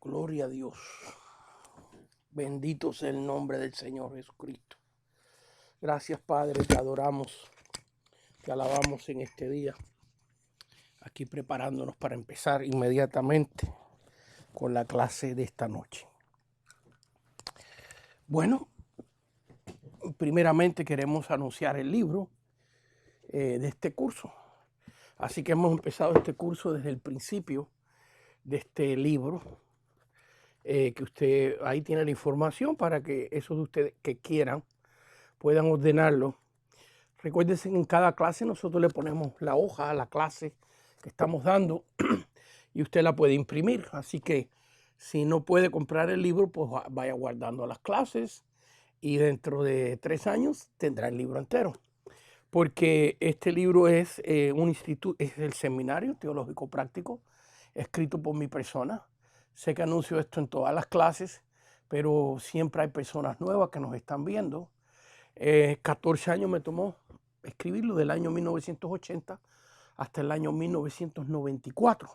Gloria a Dios. Bendito sea el nombre del Señor Jesucristo. Gracias, Padre, te adoramos, te alabamos en este día. Aquí preparándonos para empezar inmediatamente con la clase de esta noche. Bueno, primeramente queremos anunciar el libro de este curso. Así que hemos empezado este curso desde el principio de este libro. Que usted ahí tiene la información para que esos de ustedes que quieran puedan ordenarlo. Recuérdense que en cada clase nosotros le ponemos la hoja a la clase que estamos dando y usted la puede imprimir. Así que si no puede comprar el libro, pues vaya guardando las clases y dentro de 3 años tendrá el libro entero. Porque este libro es un instituto, es el Seminario Teológico Práctico, escrito por mi persona. Sé que anuncio esto en todas las clases, pero siempre hay personas nuevas que nos están viendo. 14 años me tomó escribirlo, del año 1980 hasta el año 1994,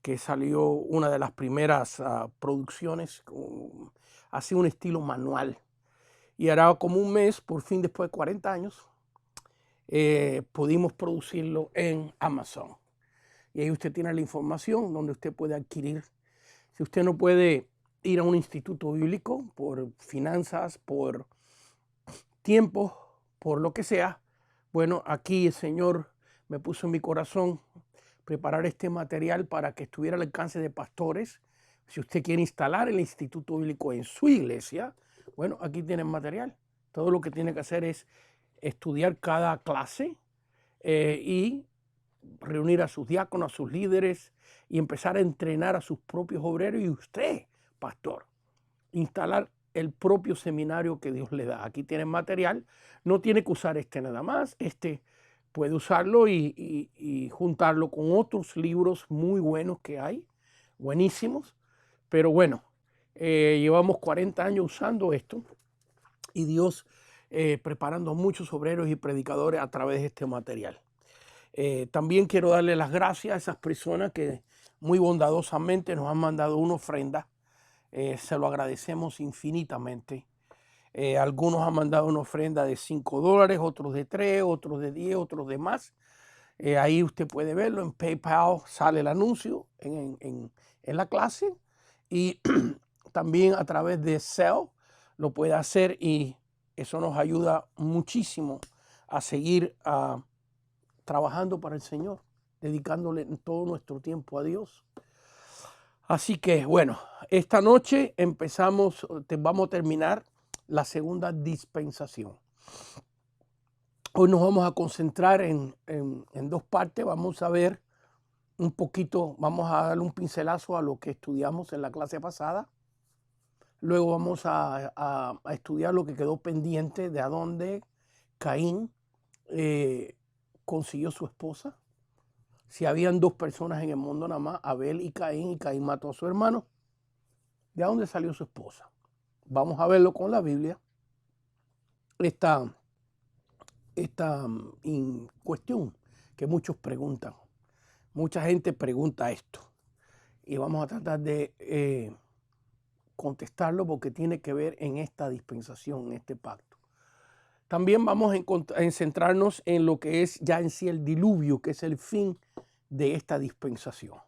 que salió una de las primeras producciones, así un estilo manual. Y ahora como un mes, por fin después de 40 años, pudimos producirlo en Amazon. Y ahí usted tiene la información donde usted puede adquirir. Si usted no puede ir a un instituto bíblico por finanzas, por tiempo, por lo que sea, bueno, aquí el Señor me puso en mi corazón preparar este material para que estuviera al alcance de pastores. Si usted quiere instalar el instituto bíblico en su iglesia, bueno, aquí tiene material. Todo lo que tiene que hacer es estudiar cada clase y reunir a sus diáconos, a sus líderes y empezar a entrenar a sus propios obreros y usted, pastor, instalar el propio seminario que Dios le da. Aquí tienen material, no tiene que usar este nada más, este puede usarlo y juntarlo con otros libros muy buenos que hay, buenísimos, pero bueno, llevamos 40 años usando esto y Dios preparando a muchos obreros y predicadores a través de este material. También quiero darle las gracias a esas personas que muy bondadosamente nos han mandado una ofrenda. Se lo agradecemos infinitamente. Algunos han mandado una ofrenda de $5, otros de 3, otros de 10, otros de más. Ahí usted puede verlo en PayPal, sale el anuncio en la clase y también a través de Zelle lo puede hacer y eso nos ayuda muchísimo a seguir trabajando para el Señor, dedicándole todo nuestro tiempo a Dios. Así que bueno, esta noche vamos a terminar la segunda dispensación. Hoy nos vamos a concentrar en 2 partes. Vamos a ver un poquito, vamos a darle un pincelazo a lo que estudiamos en la clase pasada. Luego vamos a estudiar lo que quedó pendiente de a dónde Caín consiguió su esposa. Si habían 2 personas en el mundo nada más, Abel y Caín mató a su hermano, ¿de dónde salió su esposa? Vamos a verlo con la Biblia. Esta cuestión que muchos preguntan. Mucha gente pregunta esto. Y vamos a tratar de contestarlo porque tiene que ver en esta dispensación, en este pacto. También vamos a centrarnos en lo que es ya en sí el diluvio, que es el fin de esta dispensación.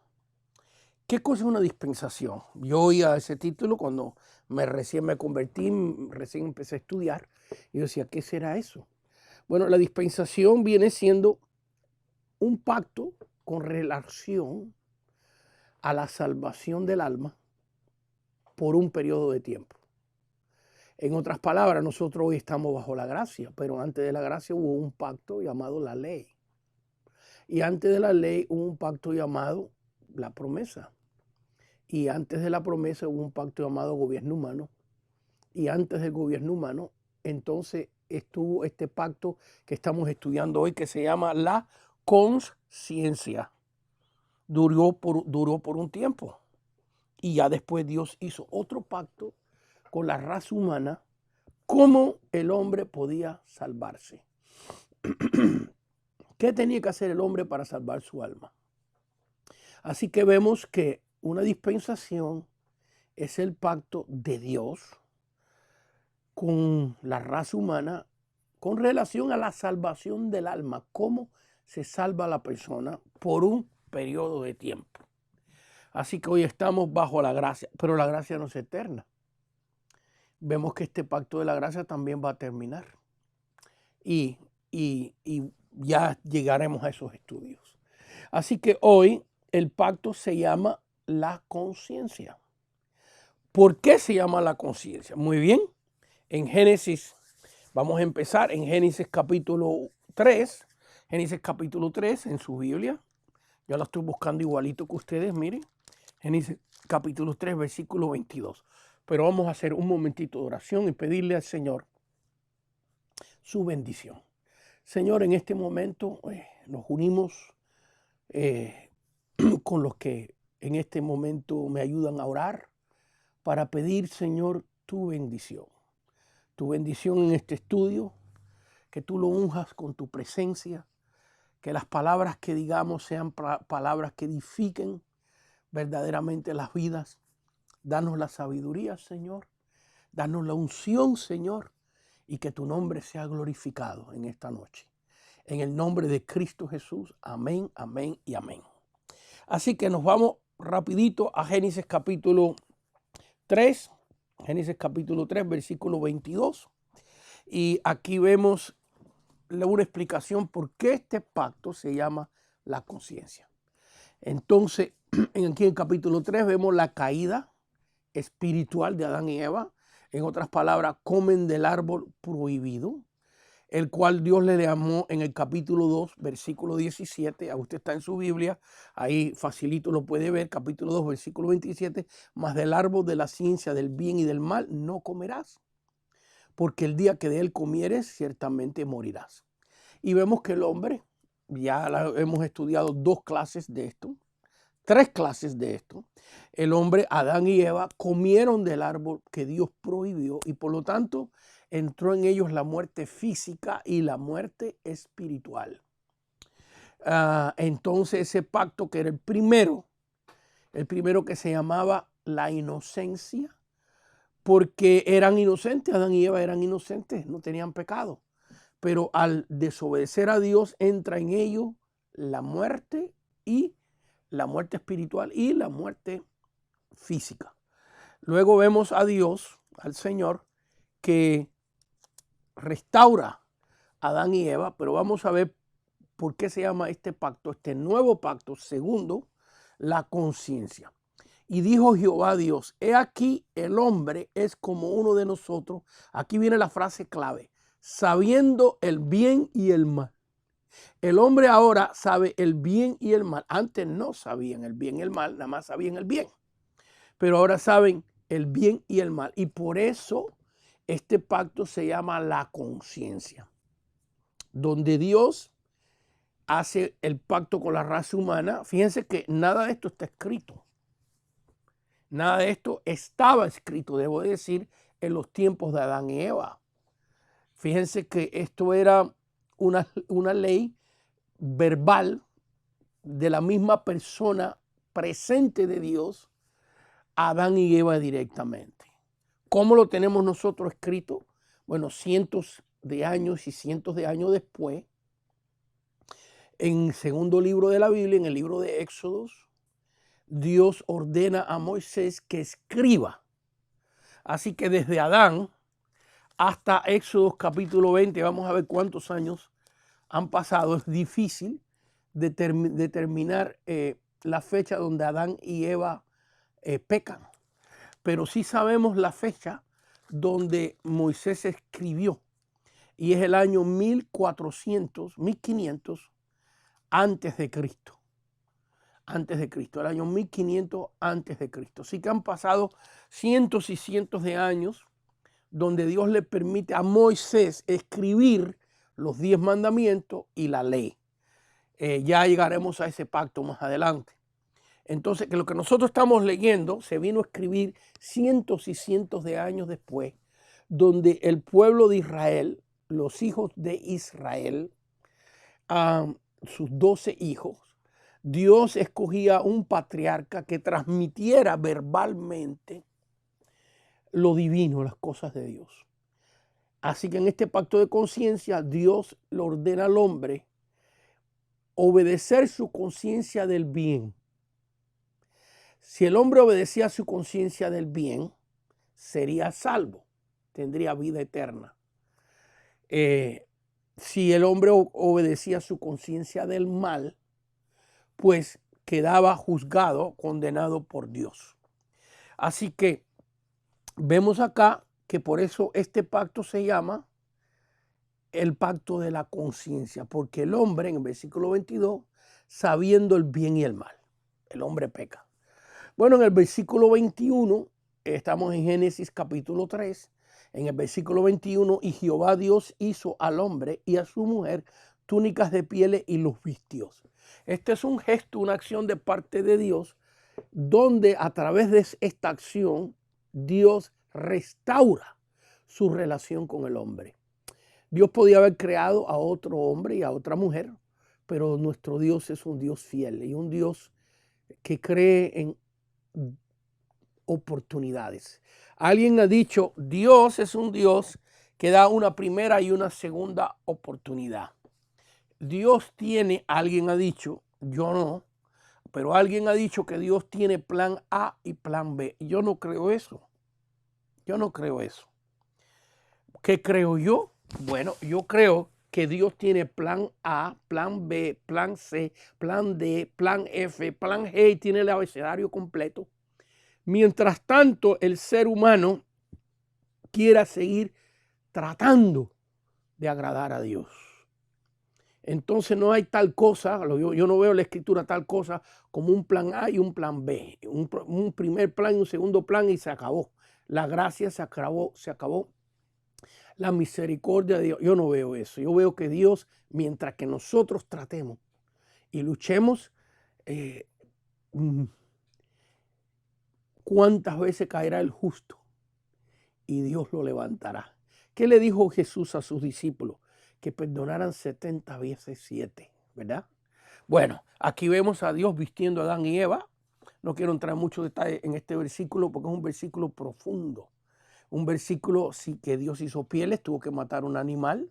¿Qué cosa es una dispensación? Yo oía ese título cuando recién me convertí, recién empecé a estudiar, y yo decía, ¿qué será eso? Bueno, la dispensación viene siendo un pacto con relación a la salvación del alma por un periodo de tiempo. En otras palabras, nosotros hoy estamos bajo la gracia, pero antes de la gracia hubo un pacto llamado la ley. Y antes de la ley hubo un pacto llamado la promesa. Y antes de la promesa hubo un pacto llamado gobierno humano. Y antes del gobierno humano, entonces estuvo este pacto que estamos estudiando hoy, que se llama la conciencia. Duró por un tiempo. Y ya después Dios hizo otro pacto con la raza humana, cómo el hombre podía salvarse. ¿Qué tenía que hacer el hombre para salvar su alma? Así que vemos que una dispensación es el pacto de Dios con la raza humana con relación a la salvación del alma, cómo se salva la persona por un periodo de tiempo. Así que hoy estamos bajo la gracia, pero la gracia no es eterna. Vemos que este pacto de la gracia también va a terminar y ya llegaremos a esos estudios. Así que hoy el pacto se llama la conciencia. ¿Por qué se llama la conciencia? Muy bien, en Génesis, vamos a empezar en Génesis capítulo 3, en su Biblia. Yo la estoy buscando igualito que ustedes, miren. Génesis capítulo 3, versículo 22. Pero vamos a hacer un momentito de oración y pedirle al Señor su bendición. Señor, en este momento nos unimos con los que en este momento me ayudan a orar para pedir, Señor, tu bendición. Tu bendición en este estudio, que tú lo unjas con tu presencia, que las palabras que digamos sean palabras que edifiquen verdaderamente las vidas. Danos la sabiduría, Señor. Danos la unción, Señor, y que tu nombre sea glorificado en esta noche. En el nombre de Cristo Jesús. Amén, amén y amén. Así que nos vamos rapidito a Génesis capítulo 3. Génesis capítulo 3, versículo 22. Y aquí vemos una explicación por qué este pacto se llama la conciencia. Entonces, aquí en el capítulo 3 vemos la caída espiritual de Adán y Eva. En otras palabras, comen del árbol prohibido, el cual Dios le llamó en el capítulo 2, versículo 17. A usted está en su Biblia, ahí facilito lo puede ver, capítulo 2, versículo 27. Mas del árbol de la ciencia del bien y del mal no comerás, porque el día que de él comieres, ciertamente morirás. Y vemos que el hombre, ya hemos estudiado 2 clases de esto, 3 clases de esto. El hombre, Adán y Eva, comieron del árbol que Dios prohibió y por lo tanto entró en ellos la muerte física y la muerte espiritual. Entonces ese pacto que era el primero que se llamaba la inocencia, porque eran inocentes, Adán y Eva eran inocentes, no tenían pecado. Pero al desobedecer a Dios entra en ellos la muerte espiritual y la muerte física. Luego vemos a Dios, al Señor, que restaura a Adán y Eva, pero vamos a ver por qué se llama este pacto, este nuevo pacto, segundo, la conciencia. Y dijo Jehová Dios, he aquí el hombre es como uno de nosotros. Aquí viene la frase clave, sabiendo el bien y el mal. El hombre ahora sabe el bien y el mal. Antes no sabían el bien y el mal, nada más sabían el bien. Pero ahora saben el bien y el mal. Y por eso este pacto se llama la conciencia, donde Dios hace el pacto con la raza humana. Fíjense que nada de esto está escrito. Nada de esto estaba escrito, debo decir, en los tiempos de Adán y Eva. Fíjense que esto era una ley verbal de la misma persona presente de Dios, Adán y Eva directamente. ¿Cómo lo tenemos nosotros escrito? Bueno, cientos de años y cientos de años después, en el segundo libro de la Biblia, en el libro de Éxodos, Dios ordena a Moisés que escriba. Así que desde Adán hasta Éxodos capítulo 20, vamos a ver cuántos años han pasado. Es difícil determinar la fecha donde Adán y Eva pecan, pero sí sabemos la fecha donde Moisés escribió y es el año 1500 antes de Cristo. El año 1500 antes de Cristo. Así que han pasado cientos y cientos de años donde Dios le permite a Moisés escribir los 10 mandamientos y la ley. Ya llegaremos a ese pacto más adelante. Entonces, que lo que nosotros estamos leyendo se vino a escribir cientos y cientos de años después, donde el pueblo de Israel, los hijos de Israel, sus 12 hijos, Dios escogía un patriarca que transmitiera verbalmente lo divino, las cosas de Dios. Así que en este pacto de conciencia, Dios le ordena al hombre obedecer su conciencia del bien. Si el hombre obedecía a su conciencia del bien, sería salvo, tendría vida eterna. Si el hombre obedecía a su conciencia del mal, pues quedaba juzgado, condenado por Dios. Así que vemos acá que por eso este pacto se llama el pacto de la conciencia, porque el hombre, en el versículo 22, sabiendo el bien y el mal, el hombre peca. Bueno, en el versículo 21, estamos en Génesis capítulo 3, en el versículo 21, y Jehová Dios hizo al hombre y a su mujer túnicas de pieles y los vistió. Este es un gesto, una acción de parte de Dios, donde a través de esta acción Dios restaura su relación con el hombre. Dios podía haber creado a otro hombre y a otra mujer, pero nuestro Dios es un Dios fiel y un Dios que cree en oportunidades. Alguien ha dicho, Dios es un Dios que da una primera y una segunda oportunidad. Dios tiene, alguien ha dicho, yo no, pero alguien ha dicho que Dios tiene plan A y plan B. Yo no creo eso. Yo no creo eso. ¿Qué creo yo? Bueno, yo creo que Dios tiene plan A, plan B, plan C, plan D, plan F, plan G y tiene el abecedario completo. Mientras tanto, el ser humano quiera seguir tratando de agradar a Dios. Entonces no hay tal cosa, yo no veo en la escritura tal cosa como un plan A y un plan B, un primer plan y un segundo plan y se acabó. La gracia se acabó. La misericordia de Dios, yo no veo eso. Yo veo que Dios, mientras que nosotros tratemos y luchemos, ¿cuántas veces caerá el justo? Y Dios lo levantará. ¿Qué le dijo Jesús a sus discípulos? Que perdonaran 70 veces 7, ¿verdad? Bueno, aquí vemos a Dios vistiendo a Adán y Eva. No quiero entrar en muchos detalles en este versículo porque es un versículo profundo. Un versículo, sí, que Dios hizo pieles, tuvo que matar un animal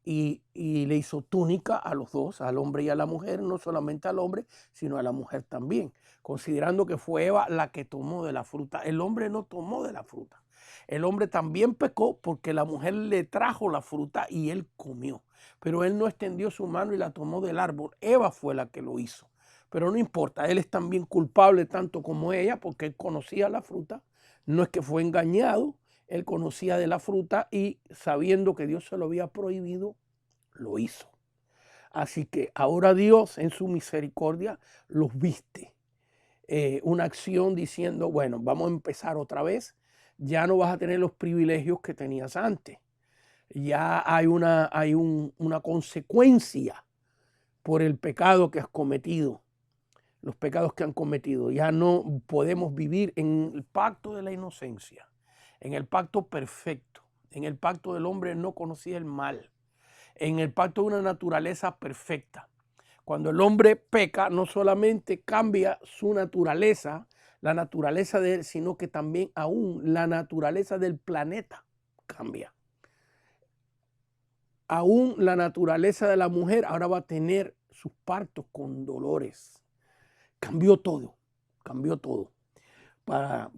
y le hizo túnica a los dos, al hombre y a la mujer, no solamente al hombre, sino a la mujer también, considerando que fue Eva la que tomó de la fruta. El hombre no tomó de la fruta. El hombre también pecó porque la mujer le trajo la fruta y él comió, pero él no extendió su mano y la tomó del árbol. Eva fue la que lo hizo, pero no importa, él es también culpable tanto como ella porque él conocía la fruta, no es que fue engañado. Él conocía de la fruta y sabiendo que Dios se lo había prohibido, lo hizo. Así que ahora Dios en su misericordia los viste. Una acción diciendo, bueno, vamos a empezar otra vez. Ya no vas a tener los privilegios que tenías antes. Ya hay una consecuencia por el pecado que has cometido. Los pecados que han cometido. Ya no podemos vivir en el pacto de la inocencia. En el pacto perfecto, en el pacto del hombre no conocía el mal, en el pacto de una naturaleza perfecta. Cuando el hombre peca, no solamente cambia su naturaleza, la naturaleza de él, sino que también aún la naturaleza del planeta cambia. Aún la naturaleza de la mujer ahora va a tener sus partos con dolores. Cambió todo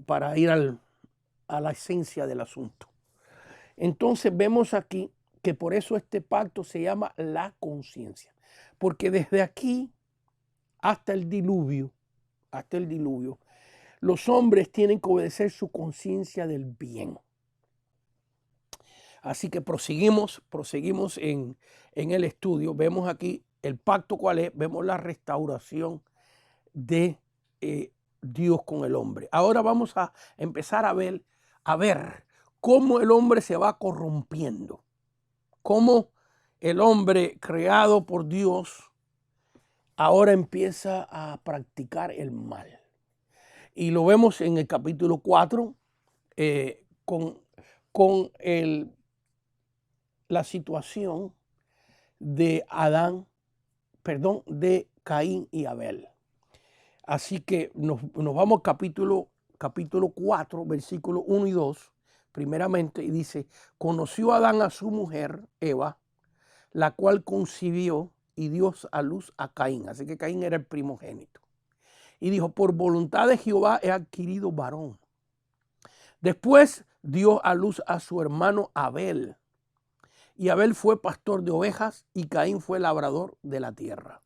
para ir a la esencia del asunto. Entonces vemos aquí que por eso este pacto se llama la conciencia, porque desde aquí hasta el diluvio, los hombres tienen que obedecer su conciencia del bien. Así que proseguimos en el estudio. Vemos aquí el pacto cuál es, vemos la restauración de Dios con el hombre. Ahora vamos a empezar a ver cómo el hombre se va corrompiendo, cómo el hombre creado por Dios ahora empieza a practicar el mal. Y lo vemos en el capítulo 4 con la situación de de Caín y Abel. Así que nos vamos capítulo 4, versículos 1 y 2. primeramente, y dice, conoció Adán a su mujer, Eva, la cual concibió y dio a luz a Caín. Así que Caín era el primogénito. Y dijo, por voluntad de Jehová he adquirido varón. Después dio a luz a su hermano Abel. Y Abel fue pastor de ovejas y Caín fue labrador de la tierra.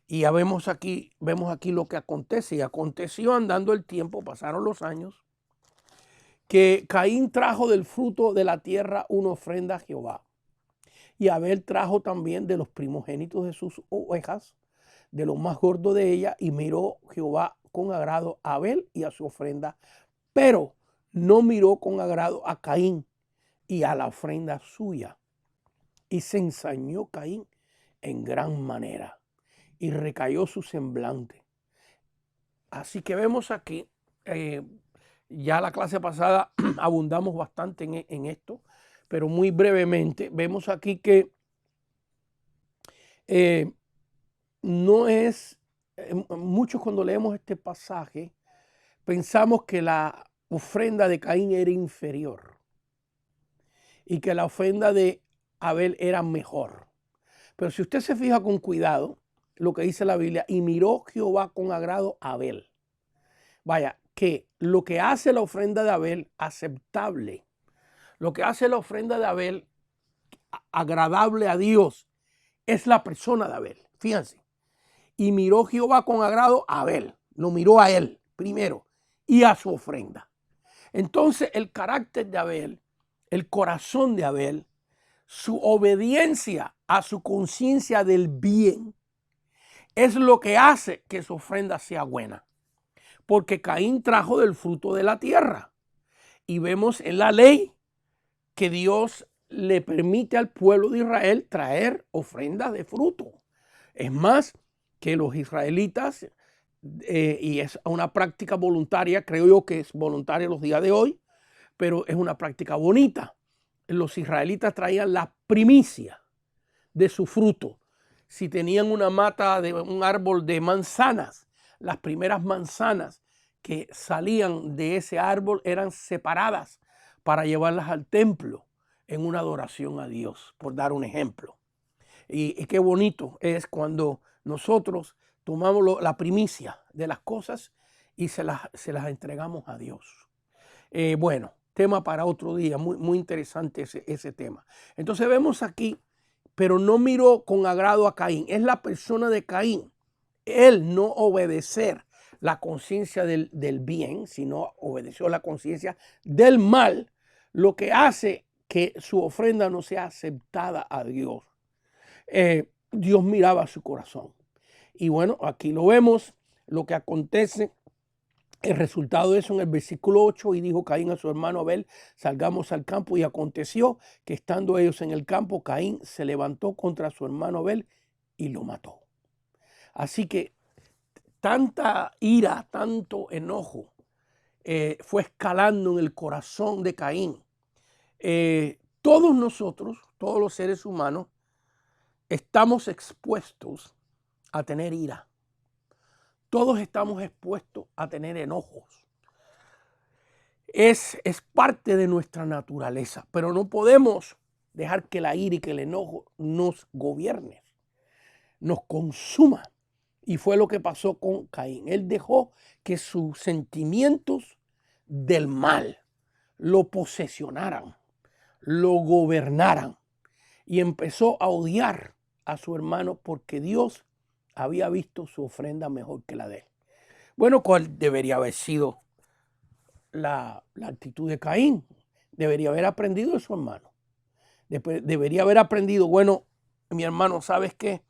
Y ya vemos aquí lo que acontece. Y aconteció andando el tiempo, pasaron los años, que Caín trajo del fruto de la tierra una ofrenda a Jehová. Y Abel trajo también de los primogénitos de sus ovejas, de lo más gordo de ella, y miró Jehová con agrado a Abel y a su ofrenda, pero no miró con agrado a Caín y a la ofrenda suya. Y se ensañó Caín en gran manera y recayó su semblante. Así que vemos aquí, ya la clase pasada abundamos bastante en esto, pero muy brevemente vemos aquí que no es, muchos cuando leemos este pasaje pensamos que la ofrenda de Caín era inferior y que la ofrenda de Abel era mejor. Pero si usted se fija con cuidado, lo que dice la Biblia, y miró Jehová con agrado a Abel. Vaya, que lo que hace la ofrenda de Abel aceptable, lo que hace la ofrenda de Abel agradable a Dios, es la persona de Abel. Fíjense. Y miró Jehová con agrado a Abel. Lo miró a él primero y a su ofrenda. Entonces el carácter de Abel, el corazón de Abel, su obediencia a su conciencia del bien, es lo que hace que su ofrenda sea buena. Porque Caín trajo del fruto de la tierra. Y vemos en la ley que Dios le permite al pueblo de Israel traer ofrendas de fruto. Es más, que los israelitas, y es una práctica voluntaria, creo yo que es voluntaria los días de hoy, pero es una práctica bonita. Los israelitas traían la primicia de su fruto. Si tenían una mata de un árbol de manzanas, las primeras manzanas que salían de ese árbol eran separadas para llevarlas al templo en una adoración a Dios, por dar un ejemplo. Y qué bonito es cuando nosotros tomamos la primicia de las cosas y se las entregamos a Dios. Bueno, tema para otro día, muy interesante ese tema. Entonces vemos aquí, pero no miró con agrado a Caín. Es la persona de Caín. Él no obedecer la conciencia del bien, sino obedeció la conciencia del mal, lo que hace que su ofrenda no sea aceptada a Dios. Dios miraba su corazón. Y bueno, aquí lo vemos, lo que acontece. El resultado de eso en el versículo 8, y dijo Caín a su hermano Abel, salgamos al campo, y aconteció que estando ellos en el campo, Caín se levantó contra su hermano Abel y lo mató. Así que tanta ira, tanto enojo fue escalando en el corazón de Caín. Todos nosotros, todos los seres humanos, estamos expuestos a tener ira. Todos estamos expuestos a tener enojos. Es parte de nuestra naturaleza, pero no podemos dejar que la ira y que el enojo nos gobierne, nos consuma. Y fue lo que pasó con Caín. Él dejó que sus sentimientos del mal lo posesionaran, lo gobernaran, y empezó a odiar a su hermano porque Dios había visto su ofrenda mejor que la de él. Bueno, ¿cuál debería haber sido la actitud de Caín? Debería haber aprendido de su hermano. Debería haber aprendido, bueno, mi hermano, ¿sabes qué?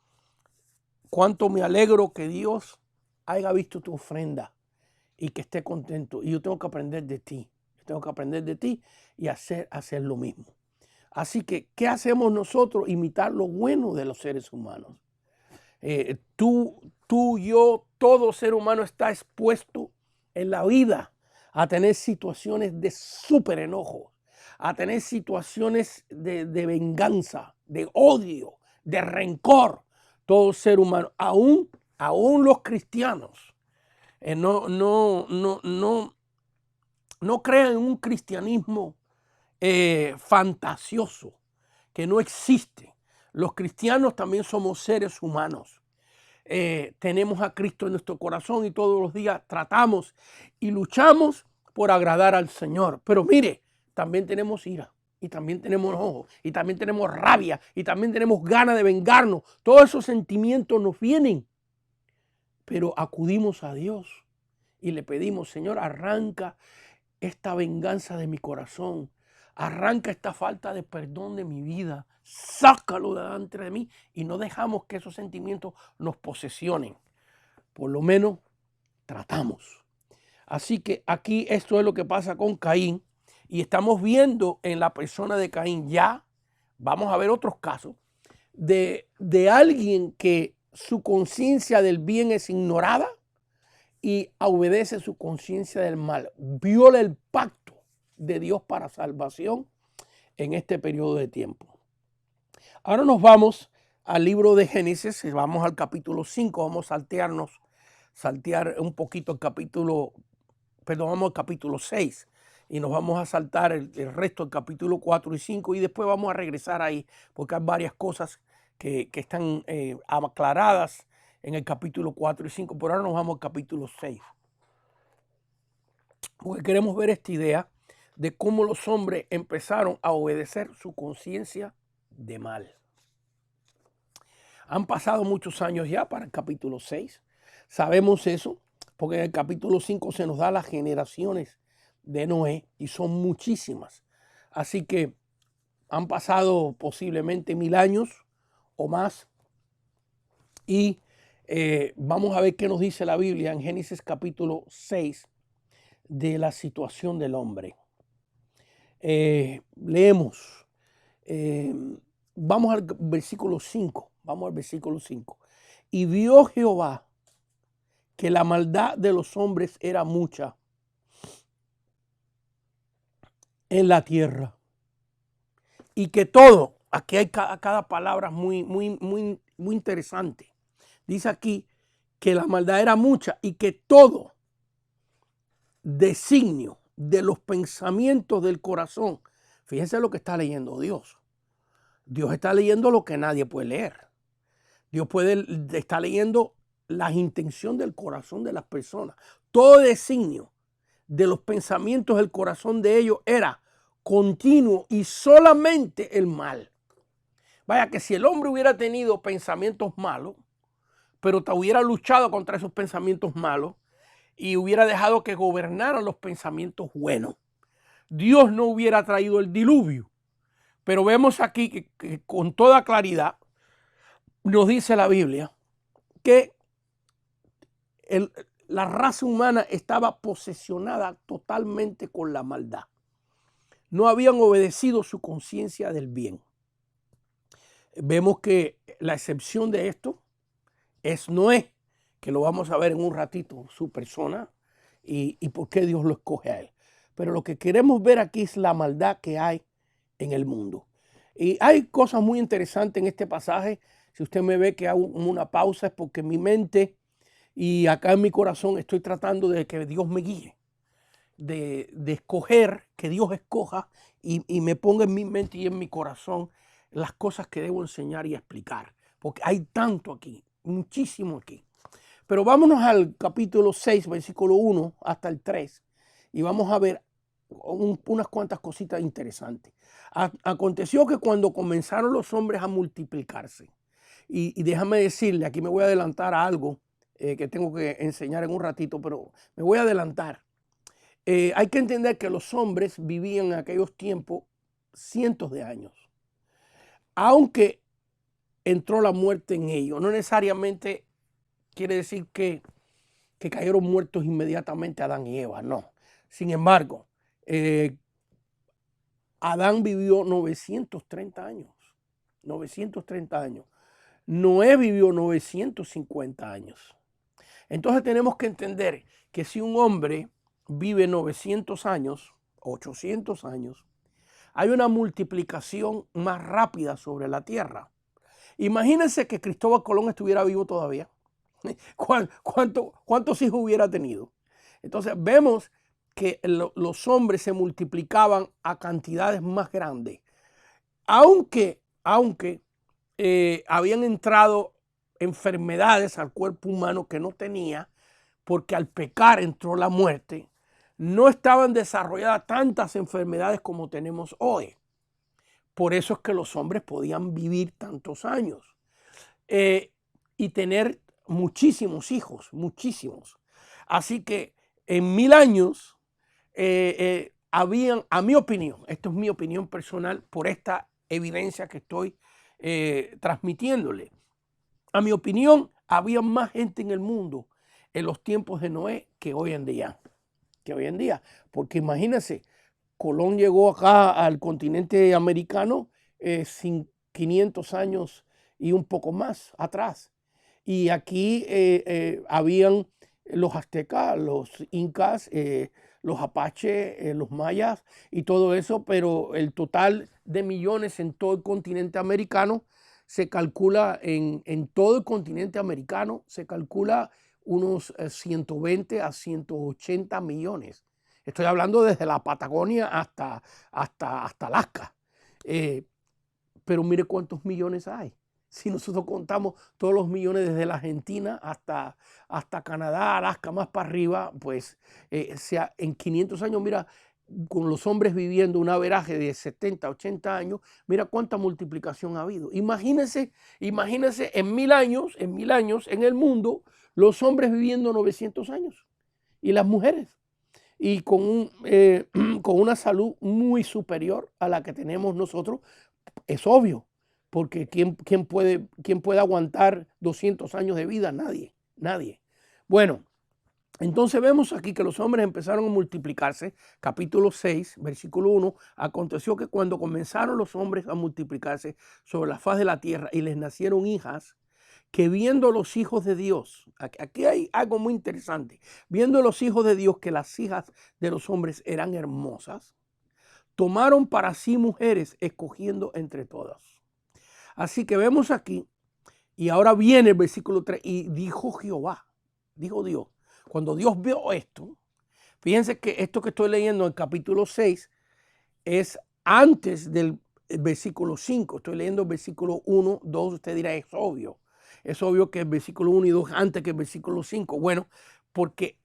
Cuánto me alegro que Dios haya visto tu ofrenda y que esté contento. Y yo tengo que aprender de ti. Yo tengo que aprender de ti y hacer lo mismo. Así que, ¿qué hacemos nosotros? Imitar lo bueno de los seres humanos. Tú, yo, todo ser humano está expuesto en la vida a tener situaciones de súper enojo, a tener situaciones de venganza, de odio, de rencor. Todo ser humano, aún los cristianos, no crean en un cristianismo fantasioso que no existe. Los cristianos también somos seres humanos. Tenemos a Cristo en nuestro corazón y todos los días tratamos y luchamos por agradar al Señor. Pero mire, también tenemos ira, y también tenemos enojo, y también tenemos rabia, y también tenemos ganas de vengarnos. Todos esos sentimientos nos vienen, pero acudimos a Dios y le pedimos: Señor, arranca esta venganza de mi corazón, arranca esta falta de perdón de mi vida, sácalo de delante de mí, y no dejamos que esos sentimientos nos posesionen. Por lo menos tratamos. Así que aquí esto es lo que pasa con Caín, y estamos viendo en la persona de Caín, ya vamos a ver otros casos de alguien que su conciencia del bien es ignorada y obedece su conciencia del mal, viola el pacto de Dios para salvación en este periodo de tiempo. Ahora nos vamos al libro de Génesis, vamos al capítulo 5, vamos a saltear un poquito el capítulo, vamos al capítulo 6 y nos vamos a saltar el resto del capítulo 4 y 5 y después vamos a regresar ahí porque hay varias cosas que están aclaradas en el capítulo 4 y 5, por ahora nos vamos al capítulo 6. Porque queremos ver esta idea de cómo los hombres empezaron a obedecer su conciencia de mal. Han pasado muchos años ya para el capítulo 6. Sabemos eso porque en el capítulo 5 se nos da las generaciones de Noé y son muchísimas. Así que han pasado posiblemente 1000 años o más. Y vamos a ver qué nos dice la Biblia en Génesis capítulo 6 de la situación del hombre. Leemos. Vamos al versículo 5. Vamos al versículo 5. Y vio Jehová que la maldad de los hombres era mucha en la tierra. Y que todo, aquí hay cada palabra muy interesante. Dice aquí que la maldad era mucha y que todo designio de los pensamientos del corazón. Fíjense lo que está leyendo Dios. Dios está leyendo lo que nadie puede leer. Dios está leyendo las intenciones del corazón de las personas. Todo designio de los pensamientos del corazón de ellos era continuo y solamente el mal. Vaya que si el hombre hubiera tenido pensamientos malos, pero hubiera luchado contra esos pensamientos malos y hubiera dejado que gobernaran los pensamientos buenos, Dios no hubiera traído el diluvio. Pero vemos aquí que con toda claridad nos dice la Biblia que la raza humana estaba posesionada totalmente con la maldad. No habían obedecido su conciencia del bien. Vemos que la excepción de esto es Noé, que lo vamos a ver en un ratito, su persona y por qué Dios lo escoge a él. Pero lo que queremos ver aquí es la maldad que hay en el mundo. Y hay cosas muy interesantes en este pasaje. Si usted me ve que hago una pausa es porque mi mente y acá en mi corazón estoy tratando de que Dios me guíe, de escoger, que Dios escoja y me ponga en mi mente y en mi corazón las cosas que debo enseñar y explicar. Porque hay tanto aquí, muchísimo aquí. Pero vámonos al capítulo 6, versículo 1 hasta el 3 y vamos a ver unas cuantas cositas interesantes. Aconteció que cuando comenzaron los hombres a multiplicarse, y déjame decirle, aquí me voy a adelantar a algo que tengo que enseñar en un ratito, pero me voy a adelantar. Hay que entender que los hombres vivían en aquellos tiempos cientos de años. Aunque entró la muerte en ellos, no necesariamente quiere decir que cayeron muertos inmediatamente Adán y Eva, no. Sin embargo, Adán vivió 930 años. 930 años. Noé vivió 950 años. Entonces tenemos que entender que si un hombre vive 900 años, 800 años, hay una multiplicación más rápida sobre la tierra. Imagínense que Cristóbal Colón estuviera vivo todavía. ¿Cuántos hijos hubiera tenido? Entonces vemos que los hombres se multiplicaban a cantidades más grandes. Aunque habían entrado enfermedades al cuerpo humano que no tenía, porque al pecar entró la muerte, no estaban desarrolladas tantas enfermedades como tenemos hoy. Por eso es que los hombres podían vivir tantos años y tener muchísimos hijos, muchísimos. Así que en 1000 años habían, a mi opinión, esto es mi opinión personal por esta evidencia que estoy transmitiéndole, a mi opinión, había más gente en el mundo en los tiempos de Noé que hoy en día. Porque imagínense, Colón llegó acá al continente americano 500 años y un poco más atrás. Y aquí habían los aztecas, los incas, los apaches, los mayas y todo eso, pero el total de millones en todo el continente americano se calcula, en todo el continente americano, se calcula unos 120 a 180 millones. Estoy hablando desde la Patagonia hasta Alaska. Pero mire cuántos millones hay. Si nosotros contamos todos los millones desde la Argentina hasta Canadá, Alaska, más para arriba, pues en 500 años, mira, con los hombres viviendo un averaje de 70, 80 años, mira cuánta multiplicación ha habido. Imagínense en 1000 años, en el mundo, los hombres viviendo 900 años y las mujeres. Y con una salud muy superior a la que tenemos nosotros, es obvio, porque ¿quién puede aguantar 200 años de vida? Nadie. Bueno, entonces vemos aquí que los hombres empezaron a multiplicarse. Capítulo 6, versículo 1, aconteció que cuando comenzaron los hombres a multiplicarse sobre la faz de la tierra y les nacieron hijas, que viendo los hijos de Dios, aquí hay algo muy interesante, viendo los hijos de Dios que las hijas de los hombres eran hermosas, tomaron para sí mujeres, escogiendo entre todas. Así que vemos aquí, y ahora viene el versículo 3, y dijo Jehová, dijo Dios. Cuando Dios vio esto, fíjense que esto que estoy leyendo en el capítulo 6 es antes del versículo 5. Estoy leyendo el versículo 1, 2, usted dirá, es obvio. Es obvio que el versículo 1 y 2 antes que el versículo 5. Bueno, porque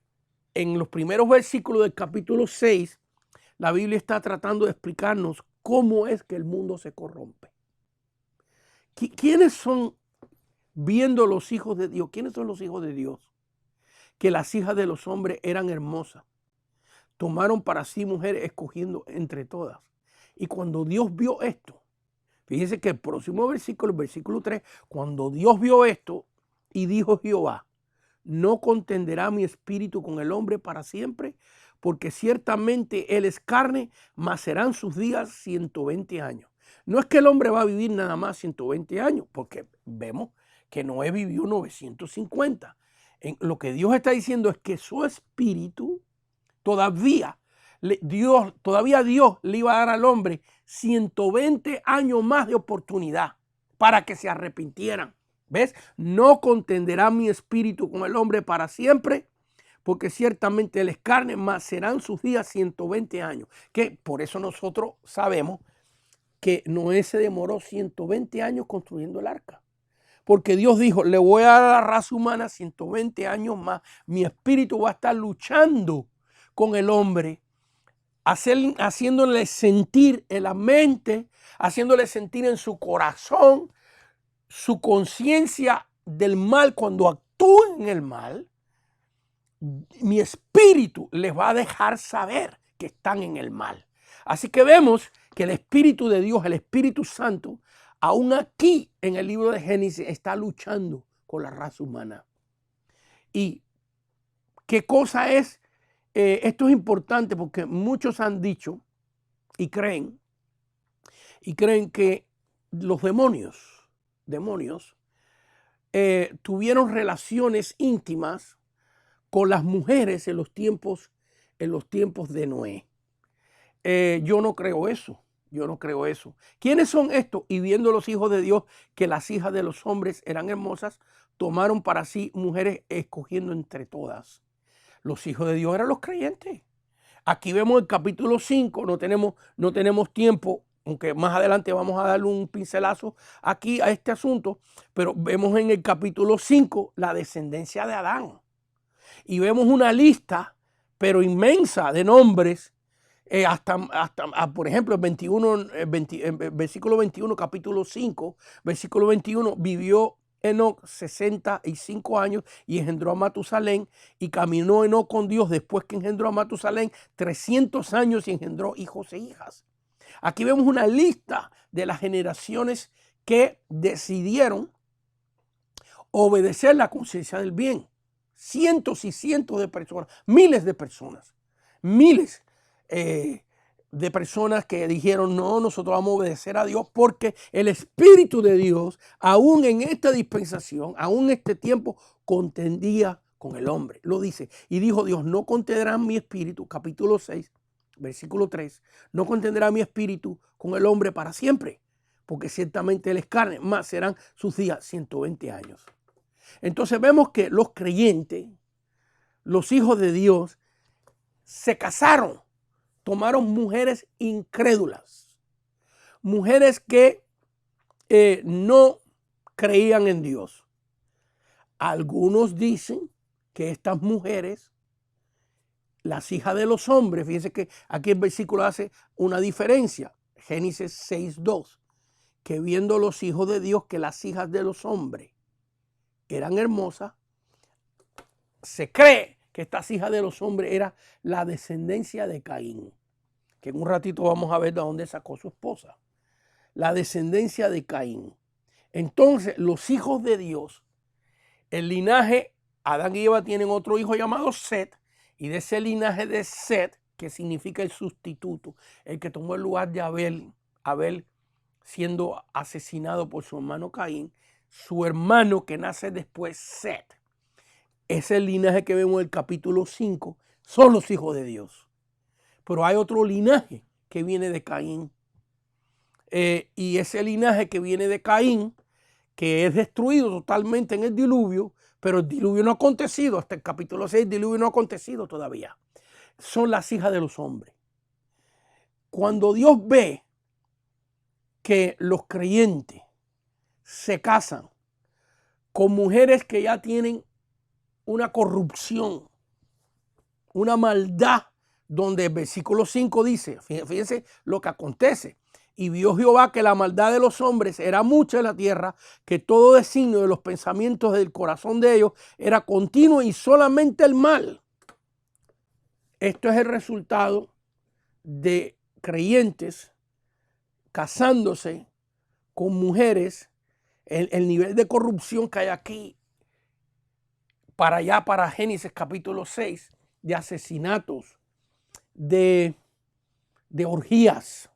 en los primeros versículos del capítulo 6, la Biblia está tratando de explicarnos cómo es que el mundo se corrompe. ¿Quiénes son, viendo los hijos de Dios? ¿Quiénes son los hijos de Dios? Que las hijas de los hombres eran hermosas. Tomaron para sí mujeres, escogiendo entre todas. Y cuando Dios vio esto, fíjense que el próximo versículo, el versículo 3, cuando Dios vio esto, y dijo Jehová, no contenderá mi espíritu con el hombre para siempre, porque ciertamente él es carne, mas serán sus días 120 años. No es que el hombre va a vivir nada más 120 años, porque vemos que Noé vivió 950. Lo que Dios está diciendo es que su espíritu todavía Dios le iba a dar al hombre 120 años más de oportunidad para que se arrepintieran. ¿Ves? No contenderá mi espíritu con el hombre para siempre, porque ciertamente él es carne, mas serán sus días 120 años. Que por eso nosotros sabemos que Noé se demoró 120 años construyendo el arca. Porque Dios dijo, le voy a dar a la raza humana 120 años más. Mi espíritu va a estar luchando con el hombre, haciéndole sentir en la mente, haciéndole sentir en su corazón su conciencia del mal. Cuando actúen en el mal, mi espíritu les va a dejar saber que están en el mal. Así que vemos que el Espíritu de Dios, el Espíritu Santo, aún aquí en el libro de Génesis está luchando con la raza humana. ¿Y qué cosa es? Esto es importante porque muchos han dicho y creen que los demonios tuvieron relaciones íntimas con las mujeres en los tiempos de Noé. Yo no creo eso. ¿Quiénes son estos? Y viendo los hijos de Dios que las hijas de los hombres eran hermosas, tomaron para sí mujeres, escogiendo entre todas. Los hijos de Dios eran los creyentes. Aquí vemos el capítulo 5, no tenemos tiempo, aunque más adelante vamos a darle un pincelazo aquí a este asunto, pero vemos en el capítulo 5 la descendencia de Adán. Y vemos una lista, pero inmensa, de nombres, por ejemplo, versículo 21, capítulo 5, versículo 21, vivió Enoc 65 años y engendró a Matusalén, y caminó Enoc con Dios después que engendró a Matusalén 300 años y engendró hijos e hijas. Aquí vemos una lista de las generaciones que decidieron obedecer la conciencia del bien. Cientos y cientos de personas, miles de personas de personas que dijeron, no, nosotros vamos a obedecer a Dios porque el Espíritu de Dios, aún en esta dispensación, aún en este tiempo, contendía con el hombre. Lo dice. Y dijo Dios, no contendrán mi espíritu, capítulo 6, versículo 3, no contendrá mi espíritu con el hombre para siempre, porque ciertamente él es carne, más serán sus días 120 años. Entonces vemos que los creyentes, los hijos de Dios, se casaron, tomaron mujeres incrédulas, mujeres que no creían en Dios. Algunos dicen que estas mujeres, las hijas de los hombres, fíjense que aquí el versículo hace una diferencia, Génesis 6:2, que viendo los hijos de Dios que las hijas de los hombres eran hermosas, se cree que estas hijas de los hombres era la descendencia de Caín, que en un ratito vamos a ver de dónde sacó su esposa. La descendencia de Caín. Entonces, los hijos de Dios, el linaje, Adán y Eva tienen otro hijo llamado Set, y de ese linaje de Set, que significa el sustituto, el que tomó el lugar de Abel siendo asesinado por su hermano Caín, su hermano que nace después, Set. Es el linaje que vemos en el capítulo 5, son los hijos de Dios. Pero hay otro linaje que viene de Caín. Y ese linaje que viene de Caín, que es destruido totalmente en el diluvio, pero el diluvio no ha acontecido, hasta el capítulo 6 el diluvio no ha acontecido todavía. Son las hijas de los hombres. Cuando Dios ve que los creyentes se casan con mujeres que ya tienen una corrupción, una maldad, donde el versículo 5 dice, fíjense lo que acontece, y vio Jehová que la maldad de los hombres era mucha en la tierra, que todo designio de los pensamientos del corazón de ellos era continuo y solamente el mal. Esto es el resultado de creyentes casándose con mujeres, el nivel de corrupción que hay aquí, para allá, para Génesis capítulo 6, de asesinatos, de orgías,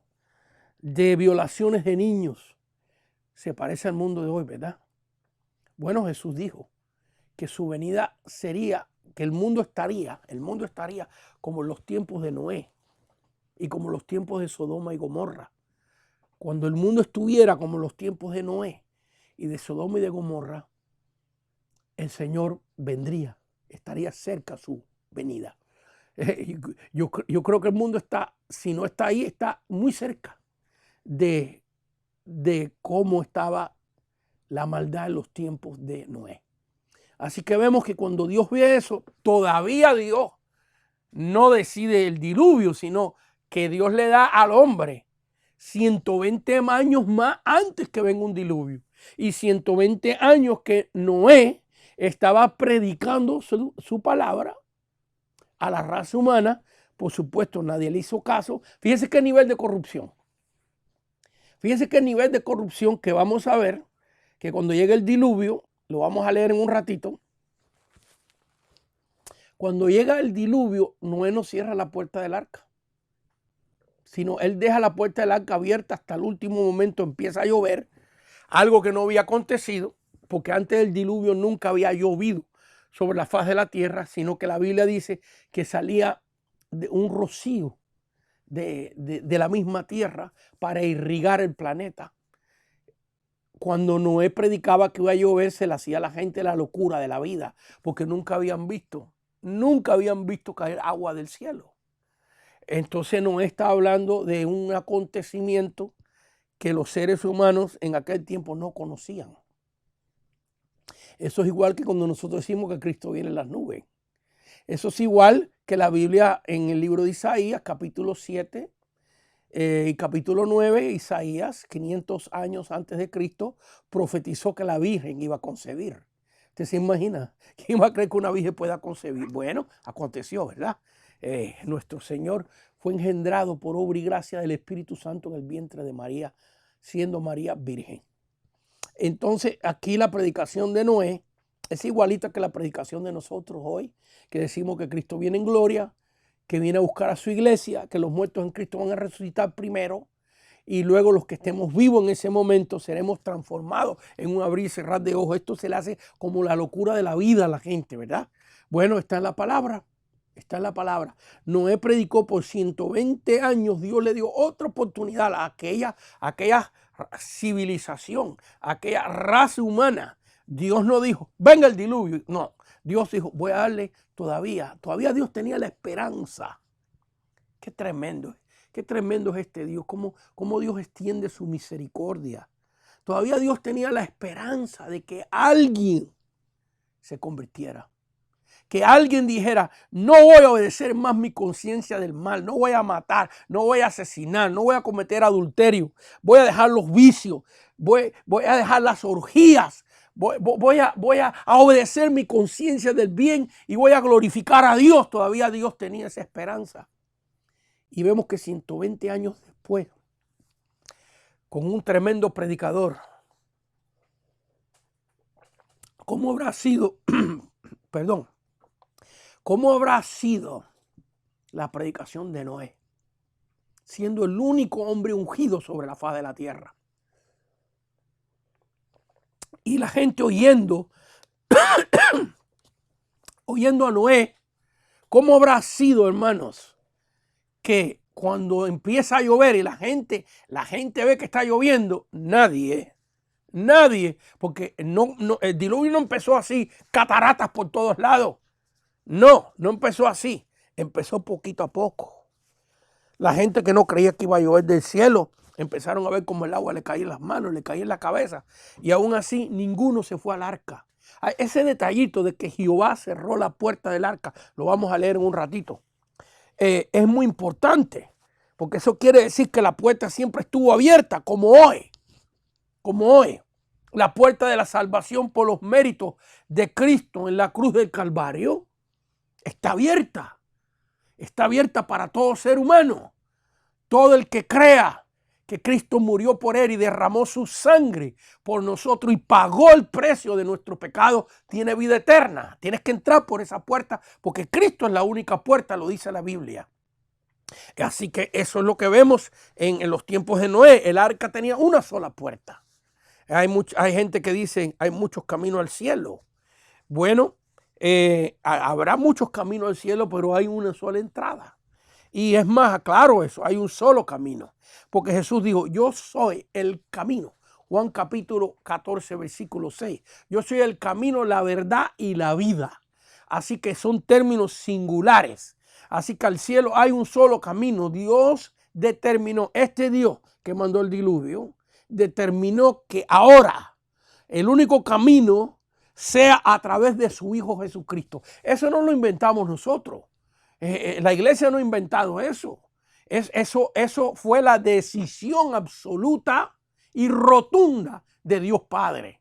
de violaciones de niños, se parece al mundo de hoy, ¿verdad? Bueno, Jesús dijo que su venida sería, que el mundo estaría como en los tiempos de Noé y como los tiempos de Sodoma y Gomorra. Cuando el mundo estuviera como en los tiempos de Noé y de Sodoma y de Gomorra, el Señor vendría, estaría cerca su venida. Yo creo que el mundo está, si no está ahí, está muy cerca de cómo estaba la maldad en los tiempos de Noé. Así que vemos que cuando Dios ve eso, todavía Dios no decide el diluvio, sino que Dios le da al hombre 120 años más antes que venga un diluvio. Y 120 años que Noé estaba predicando su palabra a la raza humana. Por supuesto, nadie le hizo caso. Fíjense qué nivel de corrupción. Fíjense qué nivel de corrupción que vamos a ver, que cuando llegue el diluvio, lo vamos a leer en un ratito. Cuando llega el diluvio, Noé no cierra la puerta del arca, sino él deja la puerta del arca abierta hasta el último momento, empieza a llover, algo que no había acontecido, porque antes del diluvio nunca había llovido sobre la faz de la tierra, sino que la Biblia dice que salía de un rocío de la misma tierra para irrigar el planeta. Cuando Noé predicaba que iba a llover, se le hacía a la gente la locura de la vida, porque nunca habían visto caer agua del cielo. Entonces Noé está hablando de un acontecimiento que los seres humanos en aquel tiempo no conocían. Eso es igual que cuando nosotros decimos que Cristo viene en las nubes. Eso es igual que la Biblia en el libro de Isaías, capítulo 7 y capítulo 9, Isaías, 500 años antes de Cristo, profetizó que la Virgen iba a concebir. ¿Usted se imagina? ¿Quién va a creer que una virgen pueda concebir? Bueno, aconteció, ¿verdad? Nuestro Señor fue engendrado por obra y gracia del Espíritu Santo en el vientre de María, siendo María virgen. Entonces, aquí la predicación de Noé es igualita que la predicación de nosotros hoy, que decimos que Cristo viene en gloria, que viene a buscar a su iglesia, que los muertos en Cristo van a resucitar primero y luego los que estemos vivos en ese momento seremos transformados en un abrir y cerrar de ojos. Esto se le hace como la locura de la vida a la gente, ¿verdad? Bueno, está en la palabra. Está en la palabra. Noé predicó por 120 años. Dios le dio otra oportunidad a aquella civilización, a aquella raza humana. Dios no dijo, venga el diluvio. No, Dios dijo, voy a darle todavía Dios tenía la esperanza. Qué tremendo es este Dios, cómo Dios extiende su misericordia. Todavía Dios tenía la esperanza de que alguien se convirtiera. Que alguien dijera, no voy a obedecer más mi conciencia del mal, no voy a matar, no voy a asesinar, no voy a cometer adulterio, voy a dejar los vicios, voy a dejar las orgías, voy a obedecer mi conciencia del bien y voy a glorificar a Dios. Todavía Dios tenía esa esperanza. Y vemos que 120 años después, con un tremendo predicador, ¿cómo habrá sido, perdón, cómo habrá sido la predicación de Noé, siendo el único hombre ungido sobre la faz de la tierra? Y la gente oyendo a Noé, ¿cómo habrá sido, hermanos, que cuando empieza a llover y la gente ve que está lloviendo, nadie, porque el diluvio no empezó así, cataratas por todos lados. No empezó así, empezó poquito a poco. La gente que no creía que iba a llover del cielo, empezaron a ver cómo el agua le caía en las manos, le caía en la cabeza, y aún así ninguno se fue al arca. Ese detallito de que Jehová cerró la puerta del arca, lo vamos a leer en un ratito. Es muy importante, porque eso quiere decir que la puerta siempre estuvo abierta, como hoy. La puerta de la salvación por los méritos de Cristo en la cruz del Calvario está abierta para todo ser humano. Todo el que crea que Cristo murió por él y derramó su sangre por nosotros y pagó el precio de nuestro pecado, tiene vida eterna. Tienes que entrar por esa puerta porque Cristo es la única puerta, lo dice la Biblia. Así que eso es lo que vemos en los tiempos de Noé. El arca tenía una sola puerta. Hay gente que dice hay muchos caminos al cielo. Bueno, habrá muchos caminos al cielo, pero hay una sola entrada. Y es más, claro eso, hay un solo camino. Porque Jesús dijo, yo soy el camino. Juan capítulo 14, versículo 6. Yo soy el camino, la verdad y la vida. Así que son términos singulares. Así que al cielo hay un solo camino. Dios determinó, este Dios que mandó el diluvio, determinó que ahora el único camino sea a través de su Hijo Jesucristo. Eso no lo inventamos nosotros. La iglesia no ha inventado eso. Eso fue la decisión absoluta y rotunda de Dios Padre.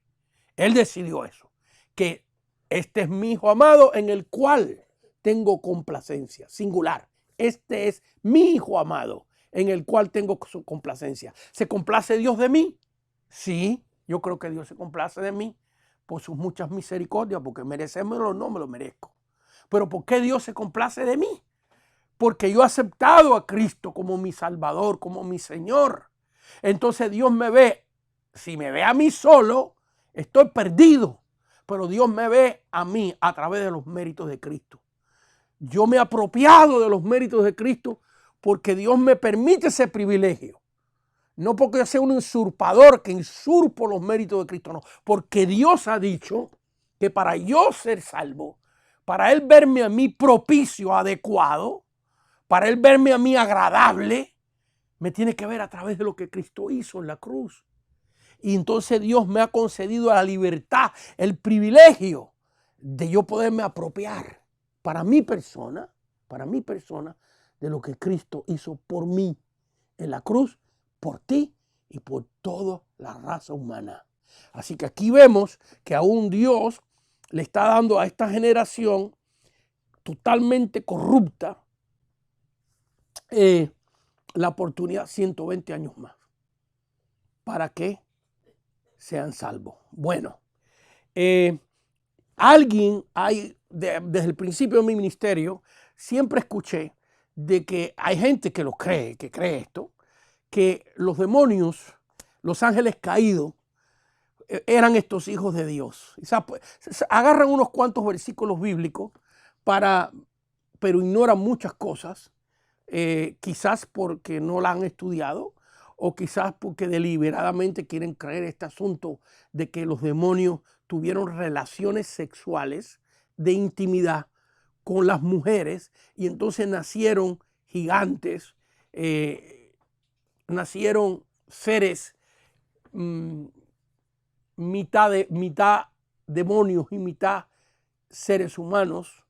Él decidió eso, que este es mi Hijo amado en el cual tengo complacencia, singular. Este es mi Hijo amado en el cual tengo su complacencia. ¿Se complace Dios de mí? Sí, yo creo que Dios se complace de mí por sus muchas misericordias, porque merecérmelo no me lo merezco. Pero ¿por qué Dios se complace de mí? Porque yo he aceptado a Cristo como mi Salvador, como mi Señor. Entonces Dios me ve, si me ve a mí solo, estoy perdido. Pero Dios me ve a mí a través de los méritos de Cristo. Yo me he apropiado de los méritos de Cristo porque Dios me permite ese privilegio. No porque yo sea un usurpador que usurpo los méritos de Cristo, no. Porque Dios ha dicho que para yo ser salvo, para Él verme a mí propicio, adecuado, para Él verme a mí agradable, me tiene que ver a través de lo que Cristo hizo en la cruz. Y entonces Dios me ha concedido la libertad, el privilegio de yo poderme apropiar para mi persona, de lo que Cristo hizo por mí en la cruz, por ti y por toda la raza humana. Así que aquí vemos que aún Dios le está dando a esta generación totalmente corrupta la oportunidad 120 años más para que sean salvos. Bueno, desde el principio de mi ministerio, siempre escuché de que hay gente que cree esto, que los demonios, los ángeles caídos, eran estos hijos de Dios. O sea, pues, agarran unos cuantos versículos bíblicos pero ignoran muchas cosas, quizás porque no la han estudiado o quizás porque deliberadamente quieren creer este asunto de que los demonios tuvieron relaciones sexuales de intimidad con las mujeres y entonces nacieron gigantes, nacieron seres mitad demonios y mitad seres humanos.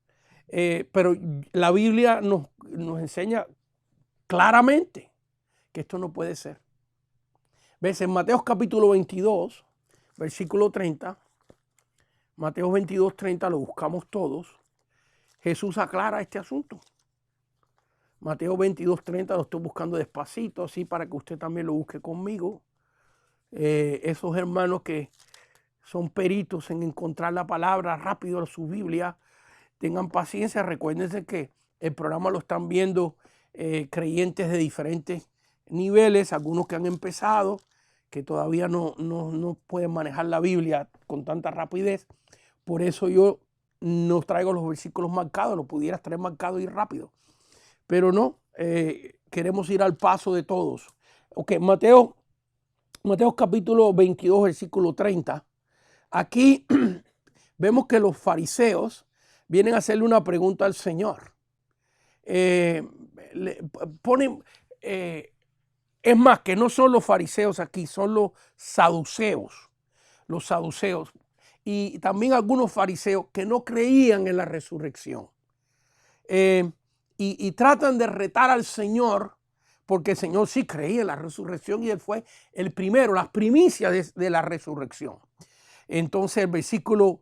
Pero la Biblia nos enseña claramente que esto no puede ser. ¿Ves? En Mateo capítulo 22, versículo 30, Mateo 22, 30, lo buscamos todos, Jesús aclara este asunto. Mateo 22, 30, lo estoy buscando despacito, así para que usted también lo busque conmigo. Esos hermanos que son peritos en encontrar la palabra rápido en su Biblia, tengan paciencia. Recuérdense que el programa lo están viendo creyentes de diferentes niveles, algunos que han empezado, que todavía no pueden manejar la Biblia con tanta rapidez. Por eso yo no traigo los versículos marcados, lo pudieras traer marcado y rápido. Pero no, queremos ir al paso de todos. Ok, Mateo capítulo 22, versículo 30. Aquí vemos que los fariseos vienen a hacerle una pregunta al Señor. Es más, que no son los fariseos aquí, son los saduceos. Los saduceos. Y también algunos fariseos que no creían en la resurrección. Y tratan de retar al Señor, porque el Señor sí creía en la resurrección y Él fue el primero, las primicias de la resurrección. Entonces el versículo,